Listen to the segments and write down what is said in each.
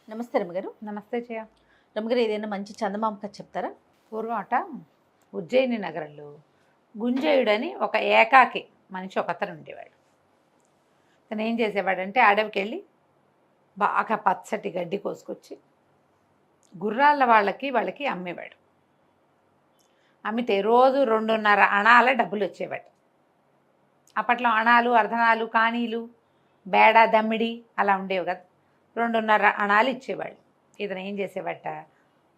నమస్తే రమ్మగారు. నమస్తే జయ. రమ్మగారు, ఏదైనా మంచి చందమామ కథ చెప్తారా? పూర్వం అట ఉజ్జయిని నగరంలో గుంజయుడని ఒక ఏకాకి మనిషి ఒకతను ఉండేవాడు. తను ఏం చేసేవాడంటే అడవికి వెళ్ళి బాగా పచ్చటి గడ్డి కోసుకొచ్చి గుర్రాల వాళ్ళకి అమ్మేవాడు. అమ్మితే రోజు 2.5 అణాల డబ్బులు వచ్చేవాడు. అప్పట్లో అణాలు, అర్ధనాలు, కాణీలు, బేడ, దమ్మిడి అలా ఉండేవి కదా. 2.5 అణాలు ఇచ్చేవాళ్ళు. ఇతను ఏం చేసేవాట,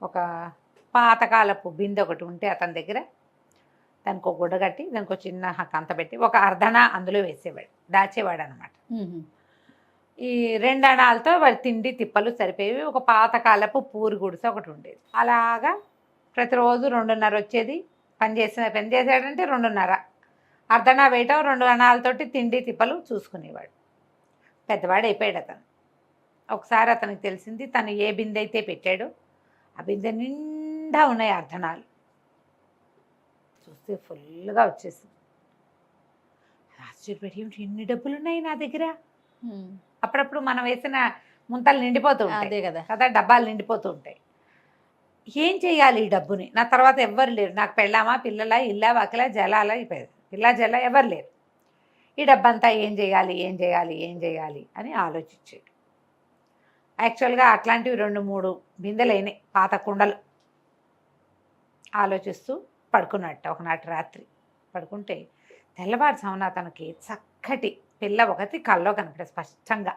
ఒక పాతకాలపు బిందె ఒకటి ఉంటే అతని దగ్గర దానికి ఒక గుడ్డ కట్టి దానికి ఒక చిన్న కంత పెట్టి ఒక అర్ధన అందులో వేసేవాడు, దాచేవాడు అనమాట. ఈ 2 అణాలతో వాడి తిండి తిప్పలు సరిపోయేవి. ఒక పాతకాలపు పూరి గుడిసె ఒకటి ఉండేది. అలాగా ప్రతిరోజు 2.5 వచ్చేది. పని చేసాడంటే 2.5 అర్ధన వేయటం, 2 అణాలతోటి తిండి తిప్పలు చూసుకునేవాడు. పెద్దవాడు అయిపోయాడు అతను. ఒకసారి అతనికి తెలిసింది, తను ఏ బిందె అయితే పెట్టాడో ఆ బిందె నిండా ఉన్నాయి అర్ధనాలు. చూస్తే ఫుల్గా వచ్చేసింది. ఆశ్చర్యపడి, ఏమిటి ఇన్ని డబ్బులు ఉన్నాయి నా దగ్గర? అప్పుడప్పుడు మనం వేసిన ముంతలు నిండిపోతూ ఉంటాయి అదే కదా. కదా, డబ్బాలు నిండిపోతూ ఉంటాయి. ఏం చేయాలి ఈ డబ్బుని? నా తర్వాత ఎవ్వరు లేరు, నాకు పెళ్ళామా, పిల్లల, ఇల్లా, వాకిలా, జలాల, పిల్ల జల ఎవరు లేరు. ఈ డబ్బంతా ఏం చేయాలి ఏం చేయాలి ఏం చేయాలి అని ఆలోచించాడు. యాక్చువల్గా అట్లాంటివి 2-3 బిందెలైనాయి, పాత కుండలు. ఆలోచిస్తూ పడుకున్నట్ట ఒకనాటి రాత్రి. పడుకుంటే తెల్లవారుజామున తనకి చక్కటి పిల్ల ఒకటి కల్లో కనపడే స్పష్టంగా.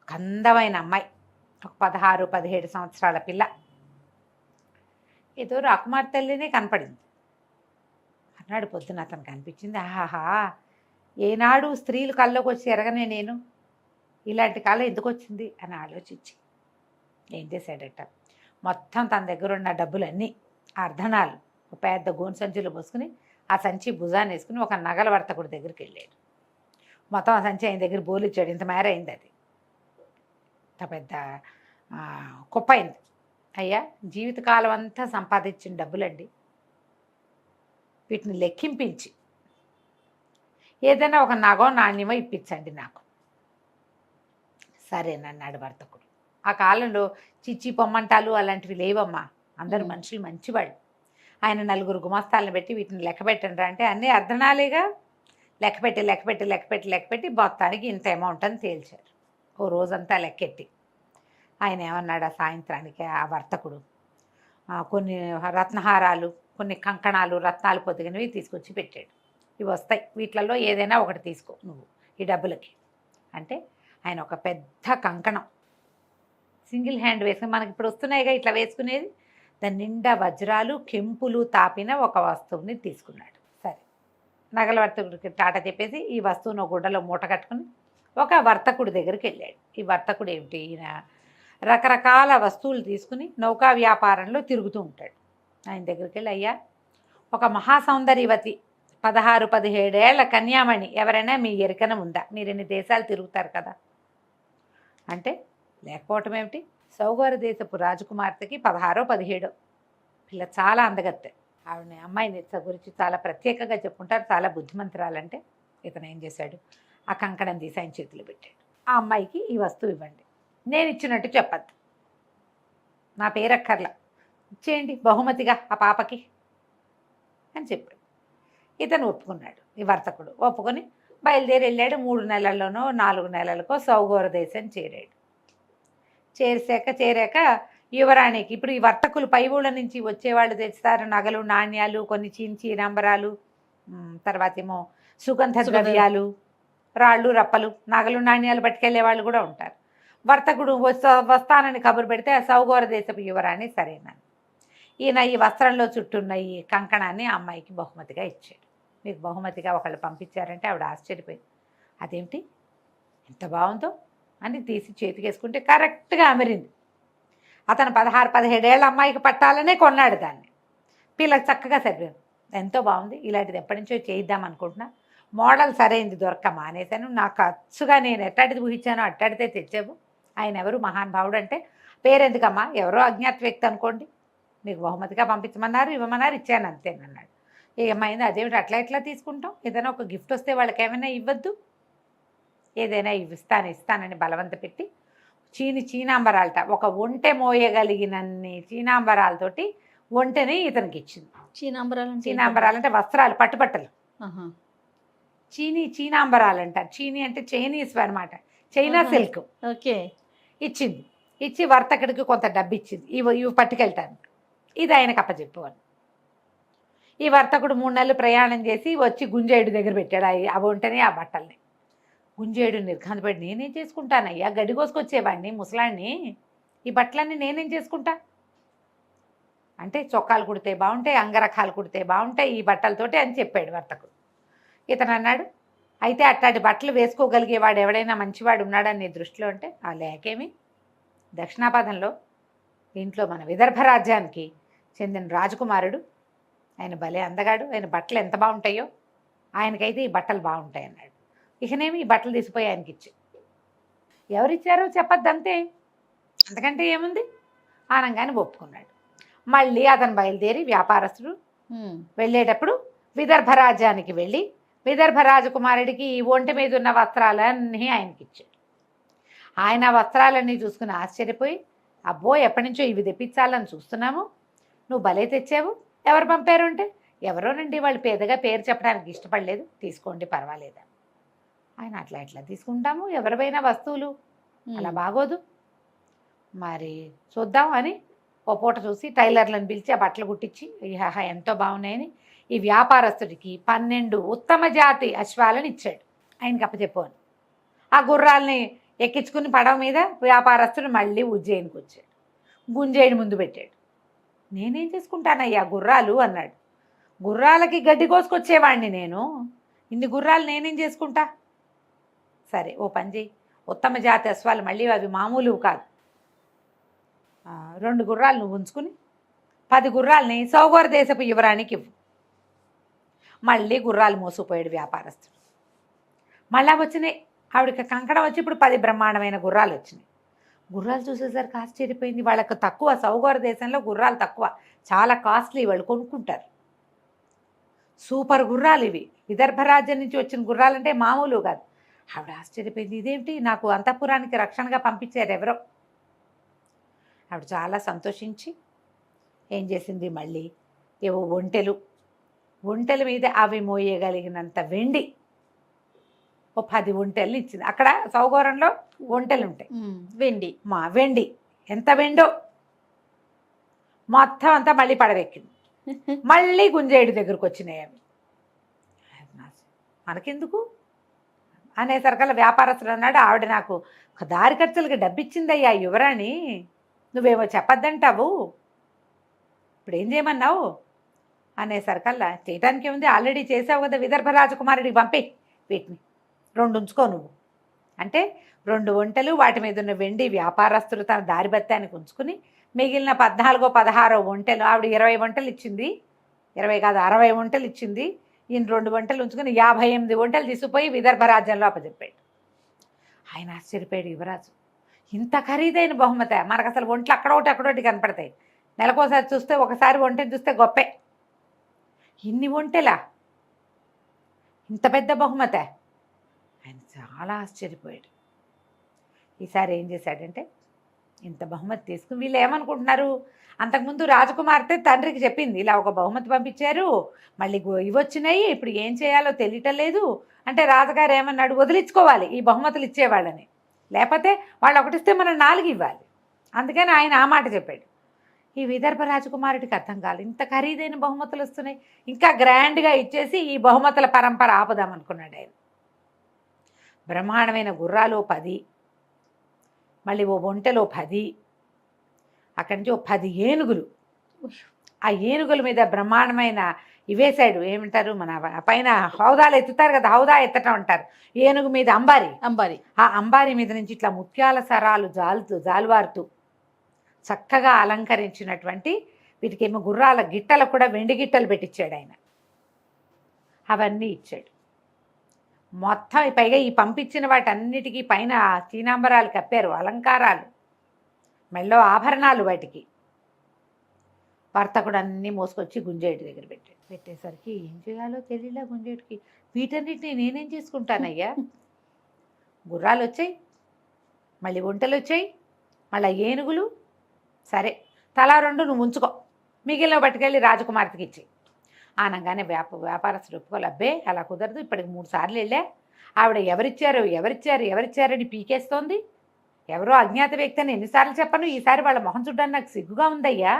ఒక అందమైన అమ్మాయి, ఒక 16-17 సంవత్సరాల పిల్ల. ఏదో రాకుమార్ తల్లినే కనపడింది. అన్నాడు పొద్దున అతనికి అనిపించింది, ఆహాహా, ఏనాడు స్త్రీలు కల్లోకి వచ్చి ఎరగనే నేను, ఇలాంటి కాలం ఎందుకు వచ్చింది అని ఆలోచించి ఏం చేశాడట, మొత్తం తన దగ్గర ఉన్న డబ్బులన్నీ అర్ధనాలు ఒక పెద్ద గోను సంచిలో పోసుకుని ఆ సంచి భుజాన్ని వేసుకుని ఒక నగల వర్తకుడి దగ్గరికి వెళ్ళాడు. మొత్తం ఆ సంచి ఆయన దగ్గర బోలిచ్చాడు. ఇంత మేర అయింది అది, ఇంత పెద్ద కుప్ప అయింది. అయ్యా, జీవితకాలం అంతా సంపాదించిన డబ్బులండి, వీటిని లెక్కింపించి ఏదైనా ఒక నగో నాణ్యమో ఇప్పించండి నాకు. సరేనన్నాడు వర్తకుడు. ఆ కాలంలో చిచ్చి పొమ్మంటాలు అలాంటివి లేవమ్మా, అందరూ మనుషులు మంచివాళ్ళు. ఆయన 4 గుమస్తాలను పెట్టి వీటిని లెక్క పెట్టండి అంటే అన్నీ అర్ధనాలేగా, లెక్కపెట్టి మొత్తానికి ఇంత అమౌంట్ అని తేల్చారు. ఓ రోజంతా లెక్కెట్టి ఆయన ఏమన్నాడు, ఆ సాయంత్రానికి ఆ వర్తకుడు కొన్ని రత్నహారాలు, కొన్ని కంకణాలు, రత్నాలు పొదిగినవి తీసుకొచ్చి పెట్టాడు. ఇవి వస్తాయి, వీటిలలో ఏదైనా ఒకటి తీసుకో నువ్వు ఈ డబ్బులకి అంటే. ఆయన ఒక పెద్ద కంకణం సింగిల్ హ్యాండ్ వేసుకుని, మనకి ఇప్పుడు వస్తున్నాయిగా ఇట్లా వేసుకునేది, దాని నిండా వజ్రాలు, కెంపులు తాపిన ఒక వస్తువుని తీసుకున్నాడు. సరే, నగల వర్తకుడికి టాటా చెప్పేసి ఈ వస్తువును గుడ్డలో మూట కట్టుకుని ఒక వర్తకుడి దగ్గరికి వెళ్ళాడు. ఈ వర్తకుడు ఏమిటి, ఈయన రకరకాల వస్తువులు తీసుకుని నౌకా వ్యాపారంలో తిరుగుతూ ఉంటాడు. ఆయన దగ్గరికి వెళ్ళి, అయ్యా, ఒక మహాసౌందర్యవతి 16-17 ఏళ్ల కన్యామణి ఎవరైనా మీ ఎరికన ఉందా? మీరు ఇన్ని దేశాలు తిరుగుతారు కదా అంటే, లేకపోవటం ఏమిటి, సౌగర దేశపు రాజకుమార్తెకి 16-17 పిల్ల, చాలా అందగత్తె. ఆవిడని అమ్మాయిని గురించి చాలా ప్రత్యేకంగా చెప్పుకుంటారు, చాలా బుద్ధిమంతురాలంటే. ఇతను ఏం చేశాడు, ఆ కంకణం తీసి ఆయన చేతిలో పెట్టాడు. ఆ అమ్మాయికి ఈ వస్తువు ఇవ్వండి, నేను ఇచ్చినట్టు చెప్పద్దు, నా పేరక్కర్లా, ఇచ్చేయండి బహుమతిగా ఆ పాపకి అని చెప్పాడు. ఇతను ఒప్పుకున్నాడు. ఈ వర్తకుడు ఒప్పుకొని బయలుదేరి వెళ్ళాడు. 3 నెలల్లోనో 4 నెలలకో సౌగోర దేశం చేరాడు. చేరాక యువరాణికి, ఇప్పుడు ఈ వర్తకులు పై ఊళ్ళ నుంచి వచ్చేవాళ్ళు తెస్తారు నగలు, నాణ్యాలు, కొన్ని చించి నంబరాలు, తర్వాత ఏమో సుగంధ ద్రవ్యాలు, రాళ్ళు, రప్పలు, నగలు, నాణ్యాలు పట్టుకెళ్లే వాళ్ళు కూడా ఉంటారు. వర్తకుడు వస్తానని కబురు పెడితే ఆ సౌగోర దేశపు యువరాణి సరేనని ఈయన ఈ వస్త్రంలో చుట్టున్న ఈ కంకణాన్ని ఆ అమ్మాయికి బహుమతిగా ఇచ్చాడు. మీకు బహుమతిగా ఒకళ్ళు పంపించారంటే ఆవిడ ఆశ్చర్యపోయింది. అదేమిటి ఎంత బాగుందో అని తీసి చేతికేసుకుంటే కరెక్ట్గా అమరింది. అతను 16-17 ఏళ్ళ అమ్మాయికి పట్టాలనే కొన్నాడు దాన్ని. పిల్లకి చక్కగా సరిపోయింది, ఎంతో బాగుంది, ఇలాంటిది ఎప్పటి నుంచో చేయిద్దాం అనుకుంటున్నా, మోడల్ సరైంది దొరక్క మానేశాను, నాకు అచ్చుగా నేను ఎట్టాడిది ఊహించానో అట్టాడితే తెచ్చావు. ఆయన ఎవరు మహానుభావుడు అంటే, పేరెందుకమ్మా, ఎవరో అజ్ఞాత వ్యక్తి అనుకోండి, మీకు బహుమతిగా పంపించమన్నారు, ఇవ్వమన్నారు, ఇచ్చాను అంతేనన్నాడు. ఏమైంది, అదేమిటి అట్లా ఎట్లా తీసుకుంటాం, ఏదైనా ఒక గిఫ్ట్ వస్తే వాళ్ళకి ఏమైనా ఇవ్వద్దు, ఏదైనా ఇస్తానని బలవంత పెట్టి చీనాంబరాలట, ఒక ఒంటె మోయగలిగినన్ని చీనాంబరాలతోటి ఒంటెని ఇతనికి ఇచ్చింది. చీనాంబరాలు అంటే చీనాంబరాలు అంటే వస్త్రాలు, పట్టుబట్టలు. ఆహా. చీనాంబరాలు అంటారు. చీనీ అంటే చైనీస్ అనమాట, చైనా ఆహా. సిల్క్. ఓకే. ఇచ్చింది. ఇచ్చి వర్తకుడికి కొంత డబ్బు ఇచ్చింది, ఇవి పట్టుకెళ్తాను, ఇది ఆయనకు అప్పచెప్పుకోవాలి. ఈ వర్తకుడు 3 నెలలు ప్రయాణం చేసి వచ్చి గుంజేయుడి దగ్గర పెట్టాడు అవి ఉంటేనే ఆ బట్టల్ని. గుంజేయుడు నిర్ఘాంతపడి, నేనేం చేసుకుంటానయ్యా, గడ్డి కోసుకొచ్చేవాడిని ముసలాన్ని, ఈ బట్టలన్నీ నేనేం చేసుకుంటా అంటే, చొక్కాలు కుడితే బాగుంటాయి, అంగరఖాలు కుడితే బాగుంటాయి ఈ బట్టలతోటి అని చెప్పాడు వర్తకుడు. ఇతను అన్నాడు, అయితే అట్లాంటి బట్టలు వేసుకోగలిగేవాడు ఎవడైనా మంచివాడు ఉన్నాడని నీ దృష్టిలో అంటే, ఆ లేకేమి, దక్షిణాపథంలో ఇంట్లో మన విదర్భ రాజ్యానికి చెందిన రాజకుమారుడు, ఆయన భలే అందగాడు, ఆయన బట్టలు ఎంత బాగుంటాయో, ఆయనకైతే ఈ బట్టలు బాగుంటాయి అన్నాడు. ఇకనేమి ఈ బట్టలు తీసిపోయి ఆయనకి ఇచ్చి, ఎవరిచ్చారో చెప్పద్దంతే, అంతకంటే ఏముంది ఆనంగానే ఒప్పుకున్నాడు. మళ్ళీ అతను బయలుదేరి వ్యాపారస్తుడు వెళ్ళేటప్పుడు విదర్భ రాజ్యానికి వెళ్ళి విదర్భ రాజకుమారుడికి ఈ ఒంటి మీద ఉన్న వస్త్రాలన్నీ ఆయనకి ఇచ్చాడు. ఆయన వస్త్రాలన్నీ చూసుకుని ఆశ్చర్యపోయి, అబ్బో ఎప్పటి నుంచో ఇవి తెప్పించాలని చూస్తున్నాము, నువ్వు భలే తెచ్చావు, ఎవరు పంపారు అంటే, ఎవరోనండి, వాళ్ళు పేదగా పేరు చెప్పడానికి ఇష్టపడలేదు, తీసుకోండి పర్వాలేదా. ఆయన అట్లా తీసుకుంటాము, ఎవరివైనా వస్తువులు అలా బాగోదు, మరి చూద్దాం అని ఓ పూట చూసి టైలర్లను పిలిచి ఆ బట్టలు కుట్టించి, ఆహా ఎంతో బాగున్నాయని ఈ వ్యాపారస్తుడికి 12 ఉత్తమ జాతి అశ్వాలను ఇచ్చాడు, ఆయనకి అప్పచెప్పాను. ఆ గుర్రాలని ఎక్కించుకుని పడవ మీద వ్యాపారస్తుడు మళ్ళీ ఉజ్జయినికి వచ్చాడు. గుంజేయుడి ముందు పెట్టాడు. నేనేం చేసుకుంటానయ్యా గుర్రాలు అన్నాడు. గుర్రాలకి గడ్డి కోసుకొచ్చేవాడిని నేను, ఇన్ని గుర్రాలు నేనేం చేసుకుంటా. సరే ఓ పని చేయి, ఉత్తమ జాతి అశ్వాలు మళ్ళీ అవి మామూలు కాదు, 2 గుర్రాలు నువ్వు ఉంచుకుని 10 గుర్రాలని సౌగోర దేశపు యువరానికి ఇవ్వు. మళ్ళీ గుర్రాలు మోసుకుపోయాడు వ్యాపారస్తుడు. మళ్ళా వచ్చినాయి, ఆవిడకి కంకణం వచ్చి ఇప్పుడు 10 బ్రహ్మాండమైన గుర్రాలు వచ్చినాయి. గుర్రాలు చూసేసరికి ఆశ్చర్యపోయింది, వాళ్ళకు తక్కువ, సౌగోర దేశంలో గుర్రాలు తక్కువ, చాలా కాస్ట్లీ, వాళ్ళు కొనుక్కుంటారు. సూపర్ గుర్రాలు ఇవి, విదర్భ రాజ్యం నుంచి వచ్చిన గుర్రాలంటే మామూలు కాదు. ఆవిడ ఆశ్చర్యపోయింది, ఇదేమిటి, నాకు అంతఃపురానికి రక్షణగా పంపించారు ఎవరో. ఆవిడ చాలా సంతోషించి ఏం చేసింది, మళ్ళీ ఏవో ఒంటెల మీద అవి మోయగలిగినంత వెండి ఓ 10 ఒంటెల్ని ఇచ్చింది. అక్కడ సౌగోరంలో ఒంటెలు ఉంటాయి, వెండి ఎంత వెండో మొత్తం అంతా మళ్ళీ పడవెక్కింది. మళ్ళీ గుంజేయుడి దగ్గరకు వచ్చినాయి అవి. మనకెందుకు అనేసరికల్లా వ్యాపారస్తుడు అన్నాడు, ఆవిడ నాకు ఒక దారి ఖర్చులకి డబ్బిచ్చిందయ్యా యువరాణి, నువ్వేమో చెప్పద్దంటావు, ఇప్పుడు ఏం చేయమన్నావు అనేసరికల్లా, చేయటానికి ఏముంది, ఆల్రెడీ చేసావు కదా, విదర్భ రాజకుమారుడికి పంపే, వీటిని 2 ఉంచుకో నువ్వు అంటే 2 ఒంటెలు, వాటి మీద ఉన్న వెండి వ్యాపారస్తులు తన దారి బత్తానికి ఉంచుకుని మిగిలిన 14 16 ఒంటెలు, ఆవిడ 20 ఒంటెలు ఇచ్చింది, 20 కాదు 60 ఒంటెలు ఇచ్చింది, ఈయన 2 ఒంటెలు ఉంచుకుని 58 ఒంటెలు తీసుకుపోయి విదర్భ రాజ్యంలో అప్పచెప్పాడు. ఆయన ఆశ్చర్యపోయాడు, యువరాజు ఇంత ఖరీదైన బహుమతి, మనకు అసలు ఒంట్లు అక్కడొకటి కనపడతాయి, నెలకోసారి చూస్తే ఒకసారి ఒంటెని చూస్తే గొప్పే, ఇన్ని ఒంటెలా, ఇంత పెద్ద బహుమతి, ఆయన చాలా ఆశ్చర్యపోయాడు. ఈసారి ఏం చేశాడంటే, ఇంత బహుమతి తీసుకుని, వీళ్ళు ఏమనుకుంటున్నారు, అంతకుముందు రాజకుమార్తె తండ్రికి చెప్పింది, ఇలా ఒక బహుమతి పంపించారు, మళ్ళీ ఇవి వచ్చినాయి, ఇప్పుడు ఏం చేయాలో తెలియటం లేదు అంటే, రాజుగారు ఏమన్నాడు, వదిలించుకోవాలి ఈ బహుమతులు ఇచ్చేవాళ్ళని, లేకపోతే వాళ్ళు ఒకటిస్తే మనం 4 ఇవ్వాలి, అందుకని ఆయన ఆ మాట చెప్పాడు. ఈ విదర్భ రాజకుమారుడికి అర్థం కాలేదు, ఇంత ఖరీదైన బహుమతులు వస్తున్నాయి, ఇంకా గ్రాండ్గా ఇచ్చేసి ఈ బహుమతుల పరంపర ఆపుదామనుకున్నాడు ఆయన. బ్రహ్మాండమైన గుర్రాలు 10, మళ్ళీ ఓ ఒంటెలో 10, అక్కడి నుంచి ఓ 10 ఏనుగులు, ఆ ఏనుగుల మీద బ్రహ్మాండమైన ఇవేశాడు, ఏమంటారు మన పైన హౌదాలు ఎత్తుతారు కదా, హౌదా ఎత్తటం అంటారు, ఏనుగు మీద అంబారి, ఆ అంబారి మీద నుంచి ఇట్లా ముత్యాల సరాలు జాలువారుతూ చక్కగా అలంకరించినటువంటి, వీటికేమో గుర్రాల గిట్టలకు కూడా వెండి గిట్టలు పెట్టించాడు ఆయన, అవన్నీ ఇచ్చాడు. మొత్తం పైగా ఈ పంపించిన వాటన్నిటికీ పైన చీనాంబరాలు కప్పారు, అలంకారాలు, మెళ్ళో ఆభరణాలు, వాటికి వర్తకుడు అన్నీ మోసుకొచ్చి గుంజేయుడి దగ్గర పెట్టేసరికి ఏం చేయాలో తెలియలే గుంజేయుడికి, వీటన్నిటిని నేనేం చేసుకుంటానయ్యా, గుర్రాలు వచ్చాయి, మళ్ళీ ఒంటెలు వచ్చాయి, మళ్ళీ ఏనుగులు సరే తలా 2 నువ్వు ఉంచుకో, మిగిలిన పట్టుకెళ్ళి రాజకుమార్తెకి ఇచ్చి అనగానే వ్యాపారస్తుడు ఒప్పుకోవాలి. అబ్బే అలా కుదరదు, ఇప్పటికి 3 సార్లు వెళ్ళా, ఆవిడ ఎవరిచ్చారని పీకేస్తోంది, ఎవరో అజ్ఞాత వ్యక్తి అని ఎన్నిసార్లు చెప్పను, ఈసారి వాళ్ళ మొహం చూడడానికి నాకు సిగ్గుగా ఉందయ్యా,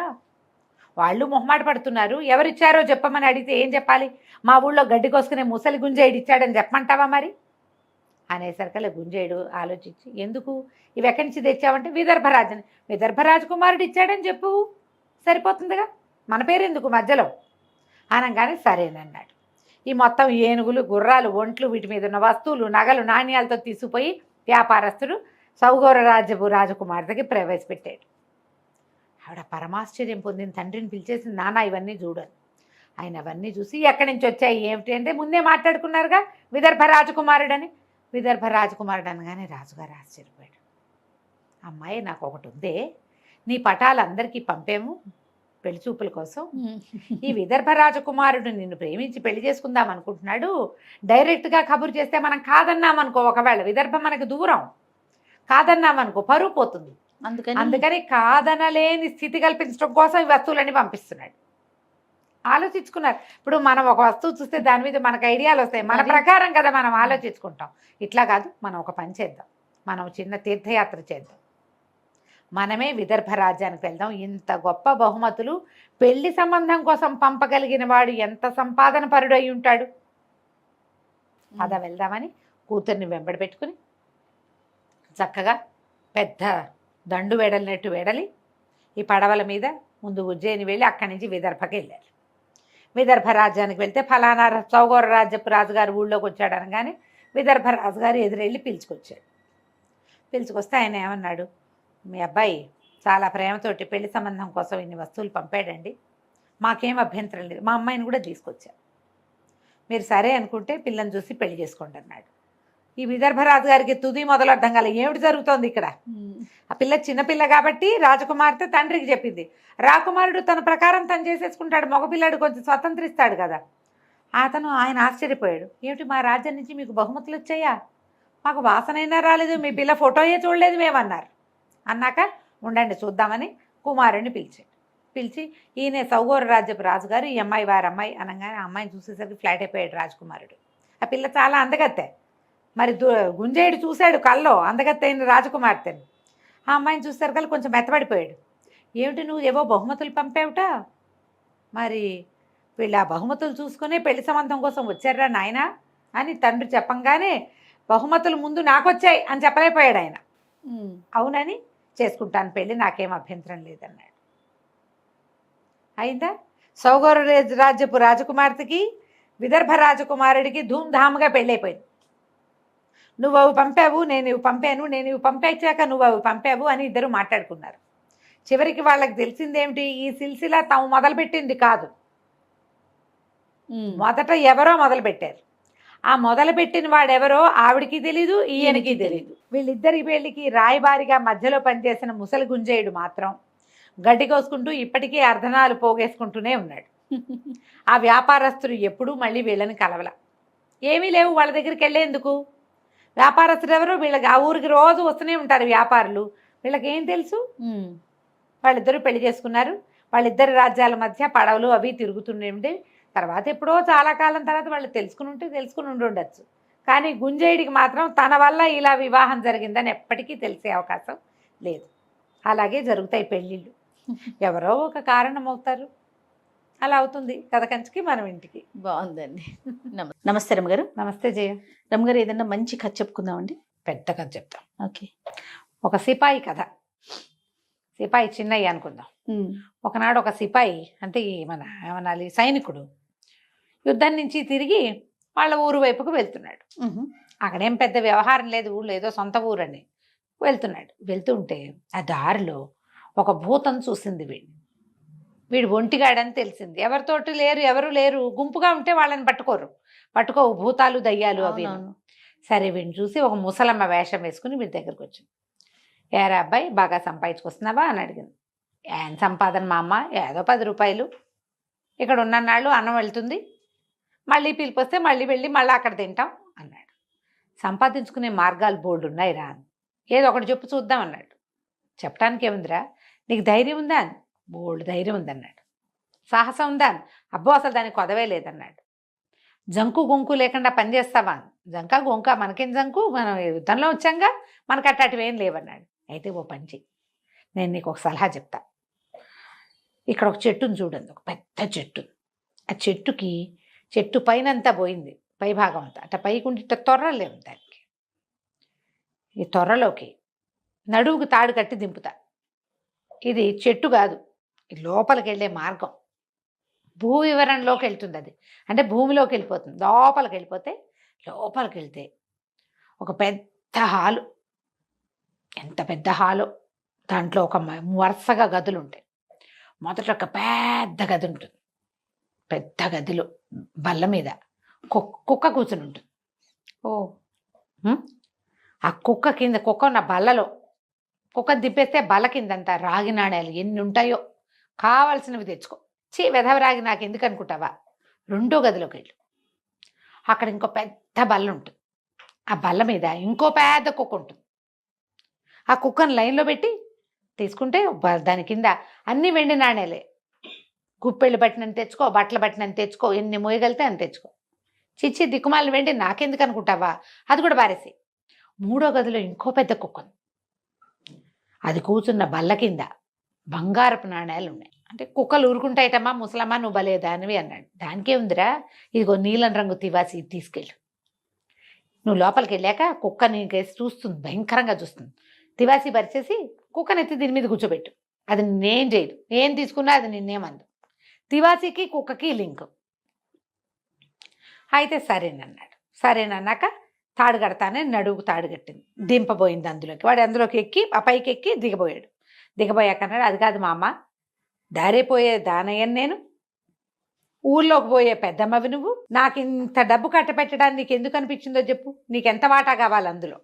వాళ్ళు మొహమాట పడుతున్నారు, ఎవరిచ్చారో చెప్పమని అడిగితే ఏం చెప్పాలి, మా ఊళ్ళో గడ్డి కోసుకునే ముసలి గుంజేయుడు ఇచ్చాడని చెప్పమంటావా మరి అనేసరికల్లా గుంజేయుడు ఆలోచించి, ఎందుకు ఇవి ఎక్కడి నుంచి తెచ్చావంటే విదర్భరాజుని, విదర్భరాజకుమారుడు ఇచ్చాడని చెప్పు, సరిపోతుందిగా, మన పేరు ఎందుకు మధ్యలో అనగానే సరేనన్నాడు. ఈ మొత్తం ఏనుగులు గుర్రాలు ఒంట్లు వీటి మీద ఉన్న వస్తువులు నగలు నాణ్యాలతో తీసుకుపోయి వ్యాపారస్తుడు సౌగౌర రాజ్యపు రాజకుమార్తెకి ప్రవేశపెట్టాడు. ఆవిడ పరమాశ్చర్యం పొందిన తండ్రిని పిలిచేసి, నాన్న ఇవన్నీ చూడని. ఆయన అవన్నీ చూసి ఎక్కడి నుంచి వచ్చాయి ఏమిటి అంటే, ముందే మాట్లాడుకున్నారుగా విదర్భ రాజకుమారుడని. విదర్భ రాజకుమారుడు అనగానే రాజుగారు ఆశ్చర్యపోయాడు. అమ్మాయి నాకు ఒకటి ఉందే, నీ పటాలు అందరికీ పంపాము పెళ్లి చూపుల కోసం, ఈ విదర్భ రాజకుమారుడు నిన్ను ప్రేమించి పెళ్లి చేసుకుందాం అనుకుంటున్నాడు, డైరెక్ట్గా కబురు చేస్తే మనం కాదన్నామనుకో, ఒకవేళ విదర్భ మనకు దూరం, కాదన్నామనుకో పరువు పోతుంది, అందుకని కాదనలేని స్థితి కల్పించడం కోసం ఈ వస్తువులన్నీ పంపిస్తున్నాడు. ఆలోచించుకున్నారు. ఇప్పుడు మనం ఒక వస్తువు చూస్తే దాని మీద మనకు ఐడియాలు వస్తాయి, మన ప్రకారం కదా మనం ఆలోచించుకుంటాం. ఇట్లా కాదు, మనం ఒక పని చేద్దాం, మనం చిన్న తీర్థయాత్ర చేద్దాం, మనమే విదర్భ రాజ్యానికి వెళ్దాం, ఇంత గొప్ప బహుమతులు పెళ్లి సంబంధం కోసం పంపగలిగిన వాడు ఎంత సంపాదన పరుడు అయి ఉంటాడు, అదా వెళ్దామని కూతుర్ని వెంబడి పెట్టుకుని చక్కగా పెద్ద దండు వెడలినట్టు వెడలి ఈ పడవల మీద ముందు ఉజ్జయిని వెళ్ళి అక్కడి నుంచి విదర్భకి వెళ్ళారు. విదర్భ రాజ్యానికి వెళ్తే ఫలానా సౌగౌర రాజ్యపు రాజుగారు ఊళ్ళోకి వచ్చాడు అనగానే విదర్భ రాజుగారు ఎదురెళ్ళి పిలుచుకొచ్చాడు. పిలుచుకొస్తే ఆయన ఏమన్నాడు, మీ అబ్బాయి చాలా ప్రేమతోటి పెళ్లి సంబంధం కోసం ఇన్ని వస్తువులు పంపాడండి, మాకేం అభ్యంతరం లేదు, మా అమ్మాయిని కూడా తీసుకొచ్చారు, మీరు సరే అనుకుంటే పిల్లని చూసి పెళ్లి చేసుకోండి అన్నాడు. ఈ విదర్భరాజు గారికి తుది మొదలు అర్థం కాలే, ఏమిటి జరుగుతోంది ఇక్కడ. ఆ పిల్ల చిన్నపిల్ల కాబట్టి రాజకుమార్తె తండ్రికి చెప్పింది, రాకుమారుడు తన ప్రకారం తను చేసేసుకుంటాడు, మగపిల్లాడు కొంచెం స్వతంత్రిస్తాడు కదా. ఆయన ఆశ్చర్యపోయాడు, ఏమిటి మా రాజ్యం నుంచి మీకు బహుమతులు వచ్చాయా, మాకు వాసనైనా రాలేదు, మీ పిల్ల ఫోటోయే చూడలేదు మేమన్నారు. అన్నాక ఉండండి చూద్దామని కుమారుడిని పిలిచి ఈయన సౌగౌర రాజ్యపు రాజుగారు, ఈ అమ్మాయి వారి అమ్మాయి అనగానే ఆ అమ్మాయిని చూసేసరికి ఫ్లాట్ అయిపోయాడు రాజకుమారుడు. ఆ పిల్ల చాలా అందగత్తె, మరి గుంజేయుడు చూశాడు కల్లో అందగత్తె అయిన రాజకుమార్తెని. ఆ అమ్మాయిని చూసేసరికి కొంచెం మెత్తబడిపోయాడు. ఏమిటి నువ్వు ఏవో బహుమతులు పంపావుట, మరి వీళ్ళు ఆ బహుమతులు చూసుకునే పెళ్లి సంబంధం కోసం వచ్చారా నాయన అని తండ్రి చెప్పంగానే, బహుమతులు ముందు నాకొచ్చాయి అని చెప్పలేకపోయాడు ఆయన. అవునని చేసుకుంటాను పెళ్ళి, నాకేం అభ్యంతరం లేదన్నాడు. అయిందా, సౌగౌర రాజ్యపు రాజకుమార్తెకి విదర్భ రాజకుమారుడికి ధూమ్ధామ్గా పెళ్ళైపోయింది. నువ్వు అవి పంపావు, నేను ఇవి పంపాను, నేను ఇవి పంపించాక నువ్వు అవి పంపావు అని ఇద్దరు మాట్లాడుకున్నారు. చివరికి వాళ్ళకి తెలిసిందేమిటి, ఈ సిల్సిలా తాము మొదలుపెట్టింది కాదు, మొదట ఎవరో మొదలుపెట్టారు. ఆ మొదలుపెట్టిన వాడెవరో ఆవిడికి తెలీదు, ఈయనకి తెలీదు. వీళ్ళిద్దరి పెళ్ళికి రాయబారిగా మధ్యలో పనిచేసిన ముసలి గుంజేయుడు మాత్రం గడ్డి కోసుకుంటూ ఇప్పటికీ అర్ధనాలు పోగేసుకుంటూనే ఉన్నాడు. ఆ వ్యాపారస్తులు ఎప్పుడూ మళ్ళీ వీళ్ళని కలవల, ఏమీ లేవు వాళ్ళ దగ్గరికి వెళ్ళేందుకు. వ్యాపారస్తులు ఎవరు, వీళ్ళకి ఆ ఊరికి రోజు వస్తూనే ఉంటారు వ్యాపారులు, వీళ్ళకి ఏం తెలుసు. వాళ్ళిద్దరూ పెళ్లి చేసుకున్నారు, వాళ్ళిద్దరి రాజ్యాల మధ్య పడవలు అవి తిరుగుతుండే. తర్వాత ఎప్పుడో చాలా కాలం తర్వాత వాళ్ళు తెలుసుకుని ఉండొచ్చు, కానీ గుంజేయుడికి మాత్రం తన వల్ల ఇలా వివాహం జరిగిందని ఎప్పటికీ తెలిసే అవకాశం లేదు. అలాగే జరుగుతాయి పెళ్ళిళ్ళు, ఎవరో ఒక కారణం అవుతారు, అలా అవుతుంది కథ కంచికి మనం ఇంటికి. బాగుందండి. నమస్తే రమ్మగారు. నమస్తే జయ. రమ్మగారు, ఏదన్నా మంచి కథ చెప్పుకుందామండి. పెద్ద కథ చెప్తాం. ఓకే. ఒక సిపాయి కథ, సిపాయి చిన్నయ్య అనుకుందాం. ఒకనాడు ఒక సిపాయి అంటే మన ఏమనాలి సైనికుడు యుద్ధం నుంచి తిరిగి వాళ్ళ ఊరు వైపుకు వెళ్తున్నాడు. అక్కడేం పెద్ద వ్యవహారం లేదు, ఊళ్ళో ఏదో సొంత ఊరని వెళ్తున్నాడు. వెళ్తుంటే ఆ దారిలో ఒక భూతం చూసింది. వీడు ఒంటిగాడని తెలిసింది. ఎవరితోటి లేరు, ఎవరు లేరు, గుంపుగా ఉంటే వాళ్ళని పట్టుకోవు భూతాలు దయ్యాలు అవి. సరే వీడిని చూసి ఒక ముసలమ్మ వేషం వేసుకుని వీడి దగ్గరకు వచ్చింది. ఏరా అబ్బాయి బాగా సంపాదించుకొస్తున్నావా అని అడిగింది. ఏం సంపాదన మా అమ్మ, ఏదో 10 రూపాయలు, ఇక్కడ ఉన్ననాళ్ళు అన్నం వెళ్తుంది, మళ్ళీ పిలిపొస్తే మళ్ళీ వెళ్ళి మళ్ళీ అక్కడ తింటాం అన్నాడు. సంపాదించుకునే మార్గాలు బోర్డు ఉన్నాయి రా, ఏదో ఒకటి చెప్పు చూద్దాం అన్నాడు. చెప్పడానికి ఏముందిరా, నీకు ధైర్యం ఉందా అని. బోల్డ్ ధైర్యం ఉందన్నాడు. సాహసం ఉందా అని. అబ్బో అసలు దానికి కొదవే లేదన్నాడు. జంకు గొంకు లేకుండా పనిచేస్తావా అని. జంక గొంక మనకేం జంకు, మనం యుద్ధంలో వచ్చాంగా, మనకు అట్లాంటివేం లేవన్నాడు. అయితే ఓ పని చెయ్యి, నేను నీకు ఒక సలహా చెప్తా. ఇక్కడ ఒక చెట్టును చూడండి, ఒక పెద్ద చెట్టు. ఆ చెట్టు పైనంతా పోయింది, పై భాగం అంతా అట్లా పైకి ఉండి ఇట్లా తొర్రలేము దానికి. ఈ తొర్రలోకి నడువుకు తాడు కట్టి దింపుతా. ఇది చెట్టు కాదు, ఇది లోపలికి వెళ్ళే మార్గం. భూ వివరణలోకి వెళ్తుంది అది, అంటే భూమిలోకి వెళ్ళిపోతుంది. లోపలికి వెళ్తే ఒక పెద్ద హాలు. ఎంత పెద్ద హాలో, దాంట్లో ఒక వరుసగా గదులు ఉంటాయి. మొదట ఒక పెద్ద గది ఉంటుంది. పెద్ద గదిలో బల్ల మీద కుక్క కూర్చుని ఉంటుంది. ఆ కుక్క ఉన్న బల్లలో కుక్కను తిప్పేస్తే బల్ల కిందంతా రాగి నాణ్యాలు ఎన్ని ఉంటాయో కావాల్సినవి తెచ్చుకో. వెధవరాగి నాకు ఎందుకు అనుకుంటావా. రెండో గదిలోకి వెళ్ళు, అక్కడ ఇంకో పెద్ద బల్ల ఉంటుంది. ఆ బల్ల మీద ఇంకో పెద్ద కుక్క ఉంటుంది. ఆ కుక్కను లైన్లో పెట్టి తీసుకుంటే దాని కింద అన్ని వెండి నాణ్యాలే. గుప్పెళ్ళు పట్టినని తెచ్చుకో, బట్టలు పట్టినని తెచ్చుకో, ఎన్ని మోయగలితే అని తెచ్చుకో. చిచ్చి దిక్కుమాలను వెండి నాకెందుకు అనుకుంటావా, అది కూడా బారేసి. మూడో గదిలో ఇంకో పెద్ద కుక్క ఉంది. అది కూర్చున్న బల్ల కింద బంగారపు నాణ్యాలు ఉన్నాయి. అంటే కుక్కలు ఊరుకుంటాయిటమ్మా, ముసలమ్మా నువ్వు బలేదానివి అన్నాడు. దానికే ఉందిరా, ఇదిగో నీలం రంగు తివాసి తీసుకెళ్ళు. నువ్వు లోపలికి వెళ్ళాక కుక్క నీకేసి చూస్తుంది, భయంకరంగా చూస్తుంది. తివాసి పరిచేసి కుక్కనెత్తి దీని మీద కూర్చోబెట్టు. అది నేనేం చేయదు, ఏం తీసుకున్నా అది నిన్నేమందు. తివాసికి కుక్కకి లింక్. అయితే సరేనన్నాడు. సరేనన్నాక తాడు కడతానే నడువుకు తాడు కట్టింది, దింపబోయింది అందులోకి. వాడు అందులోకి ఎక్కి ఆ పైకి ఎక్కి దిగబోయాడు. దిగబోయాక అన్నాడు, అది కాదు మా అమ్మ, దారిపోయే దానయ్యను నేను, ఊళ్ళోకి పోయే పెద్దమ్మవి నువ్వు, నాకు ఇంత డబ్బు కట్టపెట్టడానికి నీకు ఎందుకు అనిపించిందో చెప్పు. నీకెంత వాటా కావాలి అందులో?